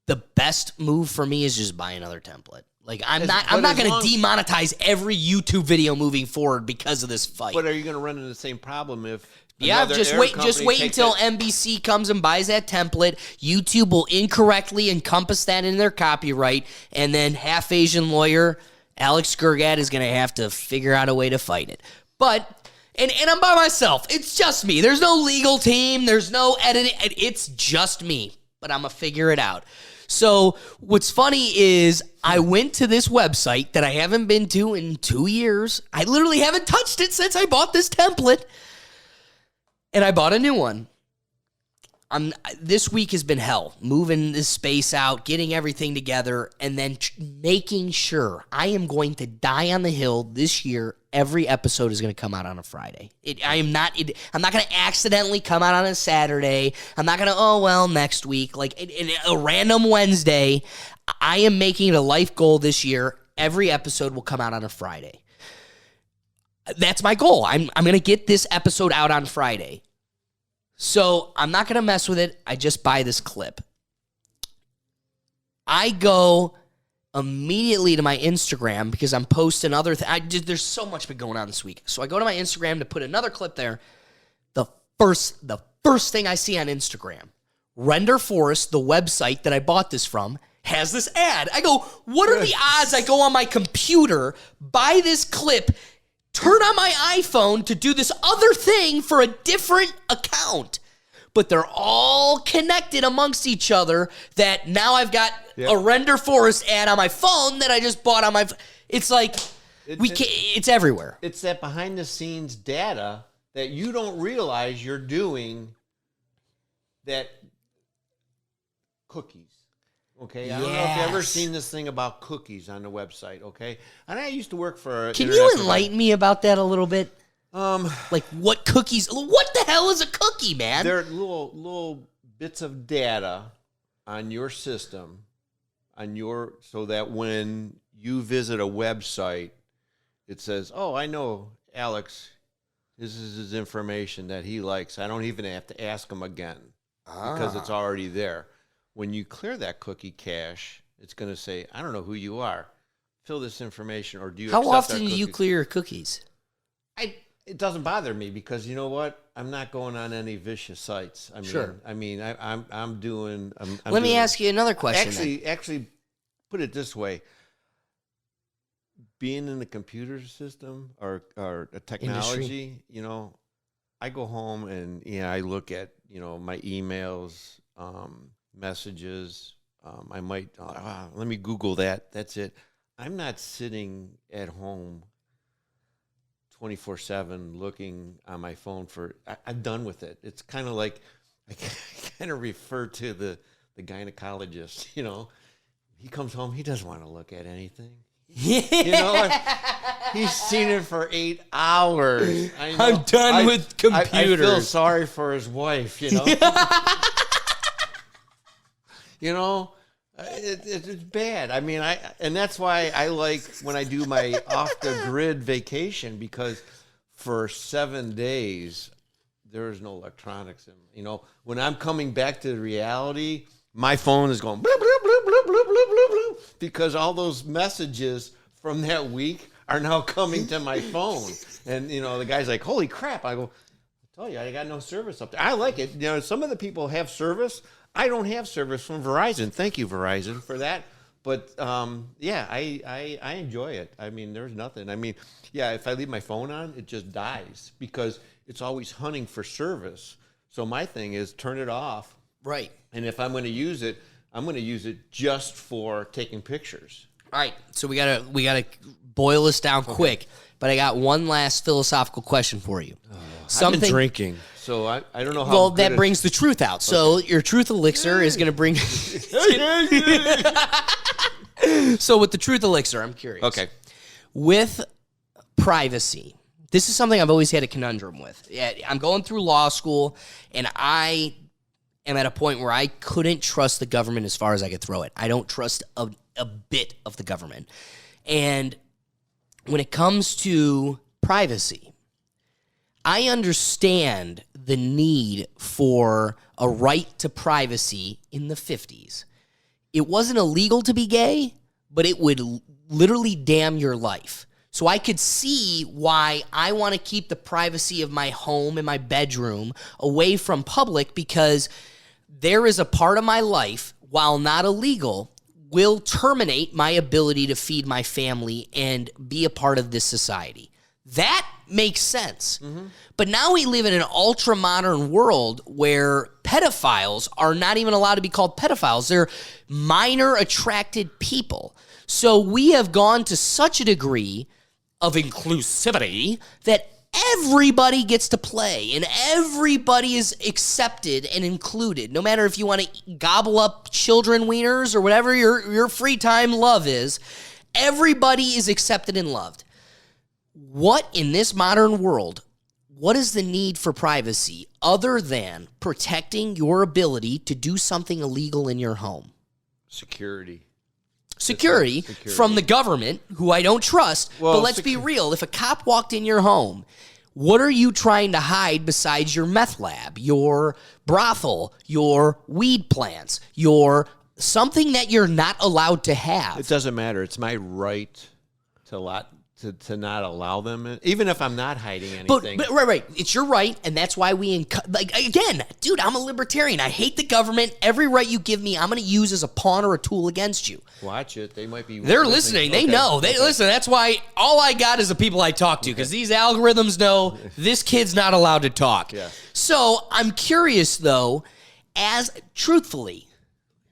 the best move for me is just buy another template. Like I'm not going to demonetize every YouTube video moving forward because of this fight. But are you going to run into the same problem if just wait until NBC comes and buys that template. YouTube will incorrectly encompass that in their copyright, and then half Asian lawyer Alex Gergat is going to have to figure out a way to fight it. But And I'm by myself. It's just me. There's no legal team. There's no editing. It's just me. But I'm going to figure it out. So what's funny is I went to this website that I haven't been to in 2 years. I literally haven't touched it since I bought this template. And I bought a new one. This week has been hell. Moving this space out, getting everything together, and then making sure I am going to die on the hill this year. Every episode is going to come out on a Friday. I'm not going to accidentally come out on a Saturday. I'm not going to, next week. Like in a random Wednesday. I am making it a life goal this year. Every episode will come out on a Friday. That's my goal. I'm going to get this episode out on Friday. So I'm not going to mess with it. I just buy this clip. I go immediately to my Instagram because I'm posting other things. There's so much been going on this week. So I go to my Instagram to put another clip there. The first thing I see on Instagram, Render Forest, the website that I bought this from, has this ad. I go, what are the odds I go on my computer, buy this clip, turn on my iPhone to do this other thing for a different account? But they're all connected amongst each other that now I've got a Render Forest ad on my phone that I just bought on my It's like, it's everywhere. It's that behind-the-scenes data that you don't realize you're doing that cookies. Okay, I don't know if you've ever seen this thing about cookies on the website, okay? And I used to work for... Can you enlighten me about that a little bit? Like what cookies... What the hell is a cookie, man? They're little bits of data on your system, so that when you visit a website, it says, oh, I know Alex, this is his information that he likes. I don't even have to ask him again because it's already there. When you clear that cookie cache, it's going to say, I don't know who you are. Fill this information, or do you How accept often our do you cookies? clear your cookies? It doesn't bother me because you know what? I'm not going on any vicious sites. I'm doing. Let me ask you another question. Actually, put it this way: being in the computer system or a technology, industry. I go home and I look at my emails, messages. I might let me Google that. That's it. I'm not sitting at home 24/7 looking on my phone I'm done with it. It's kind of like I kind of refer to the gynecologist. He comes home, he doesn't want to look at anything. He's seen it for 8 hours. I know. I'm done with computers. I feel sorry for his wife, you know. You know, it's bad. I mean, and that's why I like when I do my off-the-grid vacation, because for 7 days, there is no electronics. You know, when I'm coming back to reality, my phone is going bloop, bloop, bloop, bloop, bloop, bloop, bloop, bloop, because all those messages from that week are now coming to my phone. And, you know, the guy's like, holy crap. I go, I tell you, I got no service up there. I like it. You know, some of the people have service. I don't have service from Verizon. Thank you, Verizon, for that. But, yeah, I enjoy it. I mean, there's nothing. I mean, yeah, if I leave my phone on, it just dies because it's always hunting for service. So my thing is turn it off. Right. And if I'm going to use it, I'm going to use it just for taking pictures. All right, so we gotta boil this down quick, but I got one last philosophical question for you. I've been drinking, so I don't know how. Well, that brings the truth out. So your truth elixir is going to bring. So with the truth elixir, I'm curious. Okay. With privacy, this is something I've always had a conundrum with. Yeah, I'm going through law school, and I am at a point where I couldn't trust the government as far as I could throw it. I don't trust a bit of the government. And when it comes to privacy, I understand the need for a right to privacy in the 50s. It wasn't illegal to be gay, but it would literally damn your life. So I could see why I want to keep the privacy of my home and my bedroom away from public, because there is a part of my life, while not illegal, will terminate my ability to feed my family and be a part of this society. That makes sense. Mm-hmm. But now we live in an ultra-modern world where pedophiles are not even allowed to be called pedophiles. They're minor-attracted people. So we have gone to such a degree of inclusivity that everybody gets to play and everybody is accepted and included. No matter if you want to gobble up children wieners or whatever your free time love is, everybody is accepted and loved. What in this modern world, what is the need for privacy other than protecting your ability to do something illegal in your home? Security from the government, who I don't trust. Well, but let's be real. If a cop walked in your home, what are you trying to hide besides your meth lab, your brothel, your weed plants, your something that you're not allowed to have? It doesn't matter. It's my right to not allow them, even if I'm not hiding anything. But right. It's your right, and that's why again, dude, I'm a libertarian. I hate the government. Every right you give me, I'm going to use as a pawn or a tool against you. Watch it. They might be. They're listening. They know. They listen. That's why all I got is the people I talk to, because these algorithms know this kid's not allowed to talk. Yeah. So I'm curious, though, as truthfully,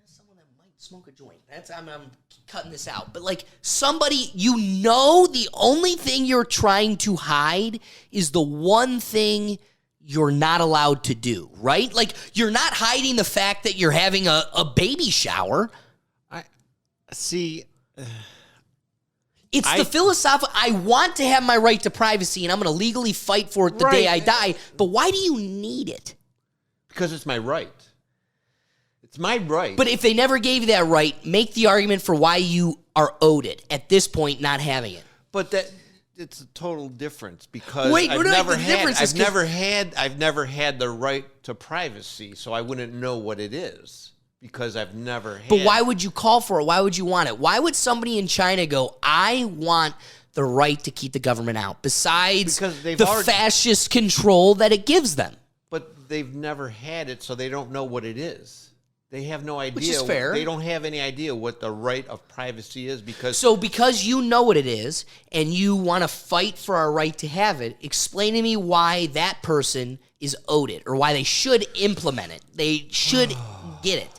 as someone that might smoke a joint. I'm cutting this out, but like somebody, the only thing you're trying to hide is the one thing you're not allowed to do, right? Like you're not hiding the fact that you're having a baby shower. I see. It's the philosophical. I want to have my right to privacy, and I'm going to legally fight for it the day I die. But why do you need it? Because it's my right. It's my right. But if they never gave you that right, make the argument for why you are owed it at this point, not having it. But it's a total difference, because I've never had the right to privacy, so I wouldn't know what it is, because I've never had. But why would you call for it? Why would you want it? Why would somebody in China go, I want the right to keep the government out, besides the fascist control that it gives them? But they've never had it, so they don't know what it is. They have no idea. Which is fair. They don't have any idea what the right of privacy is, because you know what it is and you want to fight for our right to have it, explain to me why that person is owed it, or why they should implement it. They should get it.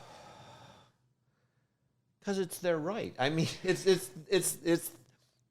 Because it's their right. I mean,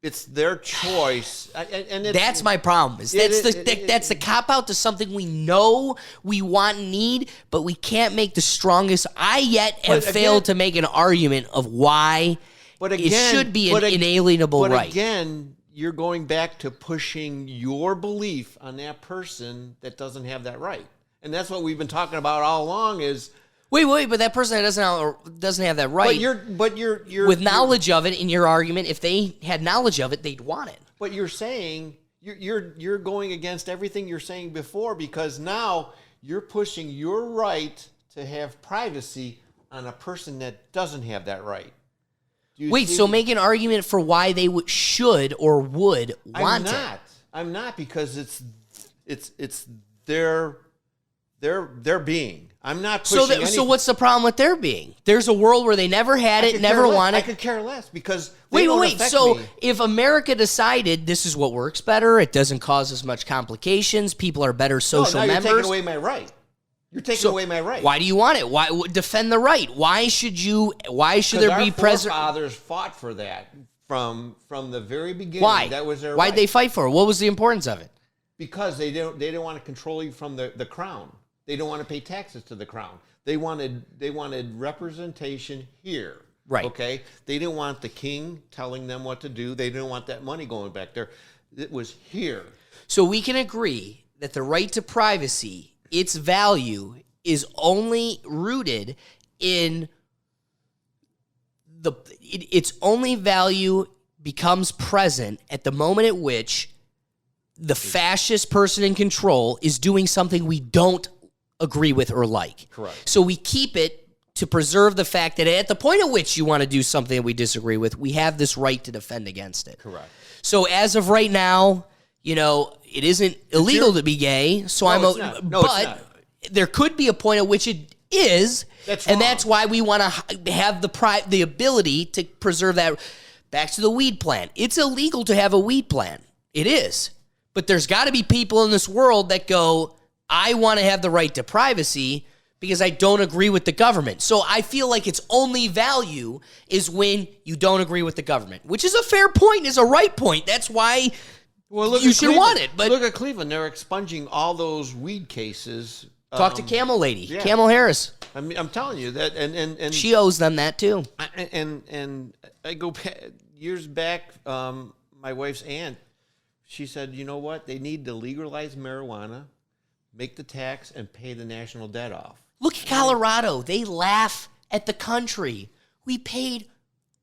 it's their choice, and that's my problem. That's the cop out to something we know we want and need, but we can't make the strongest. I have failed to make an argument of why it should be an inalienable right. But again, you're going back to pushing your belief on that person that doesn't have that right. And that's what we've been talking about all along is Wait, but that person that doesn't have that right. But you're with knowledge of it in your argument, if they had knowledge of it, they'd want it. But you're saying you're going against everything you're saying before, because now you're pushing your right to have privacy on a person that doesn't have that right. Wait, so make an argument for why they should or would want it. I'm not, because it's their being. I'm not pushing anything. So what's the problem with their being? There's a world where they never had it, never wanted it. I could care less, because wait. So if America decided this is what works better, it doesn't cause as much complications, people are better social members. You're taking away my right. You're taking away my right. Why do you want it? Why defend the right? Why should there be Our forefathers fought for that from the very beginning. Why? That was their Why'd right. they fight for it? What was the importance of it? Because they didn't want to control you from the crown. They don't want to pay taxes to the crown. They wanted representation here. Right. Okay? They didn't want the king telling them what to do. They didn't want that money going back there. It was here. So we can agree that the right to privacy, its value, is only rooted in its only value becomes present at the moment at which the fascist person in control is doing something we don't agree with or like. Correct. So we keep it to preserve the fact that at the point at which you want to do something that we disagree with, we have this right to defend against it. Correct. So as of right now, it isn't illegal to be gay. So it's not. No, it's not. There could be a point at which it is. That's and wrong. that's why we want to have the ability to preserve that. Back to the weed plan. It's illegal to have a weed plan. It is. But there's got to be people in this world that go, I want to have the right to privacy because I don't agree with the government. So I feel like its only value is when you don't agree with the government, which is a fair point, is a right point. That's why you should want it. But look at Cleveland. They're expunging all those weed cases. Talk to Camel Lady, yeah. Camel Harris. I'm telling you that, and she owes them that too. And I go years back. My wife's aunt, she said, you know what? They need to legalize marijuana, make the tax, and pay the national debt off. Look at Colorado. They laugh at the country. We paid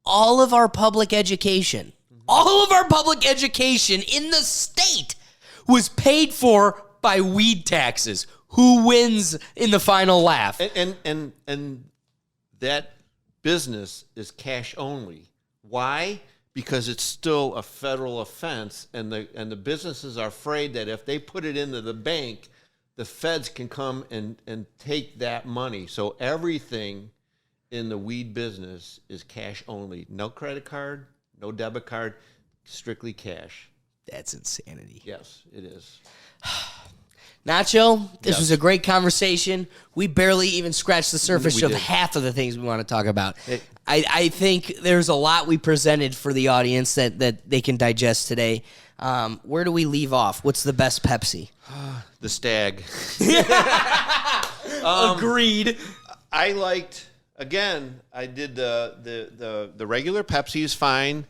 all of our public education. All of our public education in the state was paid for by weed taxes. Who wins in the final laugh? And that business is cash only. Why? Because it's still a federal offense, and the businesses are afraid that if they put it into the bank, the feds can come and take that money. So everything in the weed business is cash only. No credit card, no debit card, strictly cash. That's insanity. Yes, it is. Nacho, this was a great conversation. We barely even scratched the surface of half of the things we want to talk about. I think there's a lot we presented for the audience that they can digest today. Where do we leave off? What's the best Pepsi? The Stag. Agreed. I liked, again, I did the regular Pepsi is fine.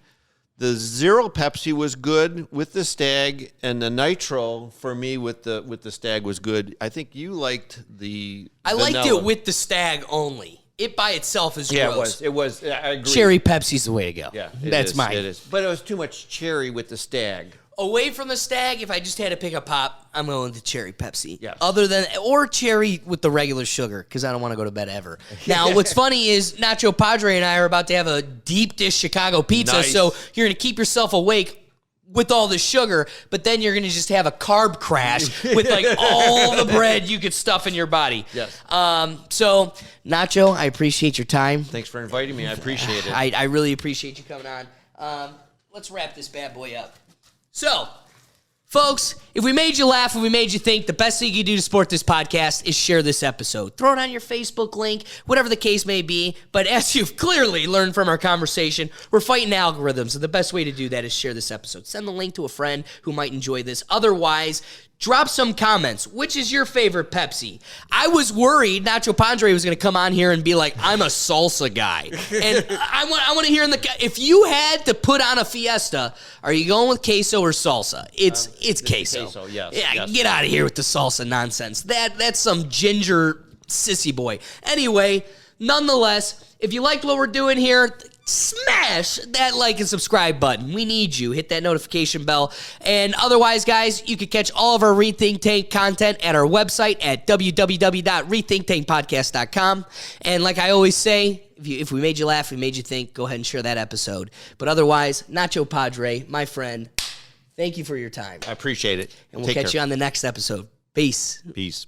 The Zero Pepsi was good with the Stag, and the Nitro for me with the Stag was good. I think you liked the vanilla. Liked it with the Stag only. It by itself is gross. It was. I agree. Cherry Pepsi's the way to go. Yeah, that's mine. It is. But it was too much cherry with the Stag. Away from the Stag, if I just had to pick a pop, I'm going with the Cherry Pepsi. Yes. Or cherry with the regular sugar, because I don't want to go to bed ever. Now, what's funny is Nacho Padre and I are about to have a deep dish Chicago pizza, Nice. so you're going to keep yourself awake with all the sugar, but then you're going to just have a carb crash with like all the bread you could stuff in your body. Yes. So, Nacho, I appreciate your time. Thanks for inviting me. I appreciate it. I really appreciate you coming on. Let's wrap this bad boy up. So, folks, if we made you laugh, if we made you think, the best thing you can do to support this podcast is share this episode. Throw it on your Facebook link, whatever the case may be. But as you've clearly learned from our conversation, we're fighting algorithms, and the best way to do that is share this episode. Send the link to a friend who might enjoy this. Otherwise, Drop some comments. Which is your favorite Pepsi? I was worried Nacho Padre was going to come on here and be like, I'm a salsa guy. And I want to hear if you had to put on a Fiesta, are you going with queso or salsa? It's queso. Queso, yes. Yeah, yes. get out of here with the salsa nonsense. That's some ginger sissy boy. Anyway, nonetheless, if you liked what we're doing here, smash that like and subscribe button. We need you. Hit that notification bell. And otherwise, guys, you can catch all of our Rethink Tank content at our website at www.rethinktankpodcast.com. And like I always say, if we made you laugh, we made you think, go ahead and share that episode. But otherwise, Nacho Padre, my friend, thank you for your time. I appreciate it. And we'll catch you on the next episode. Peace. Peace.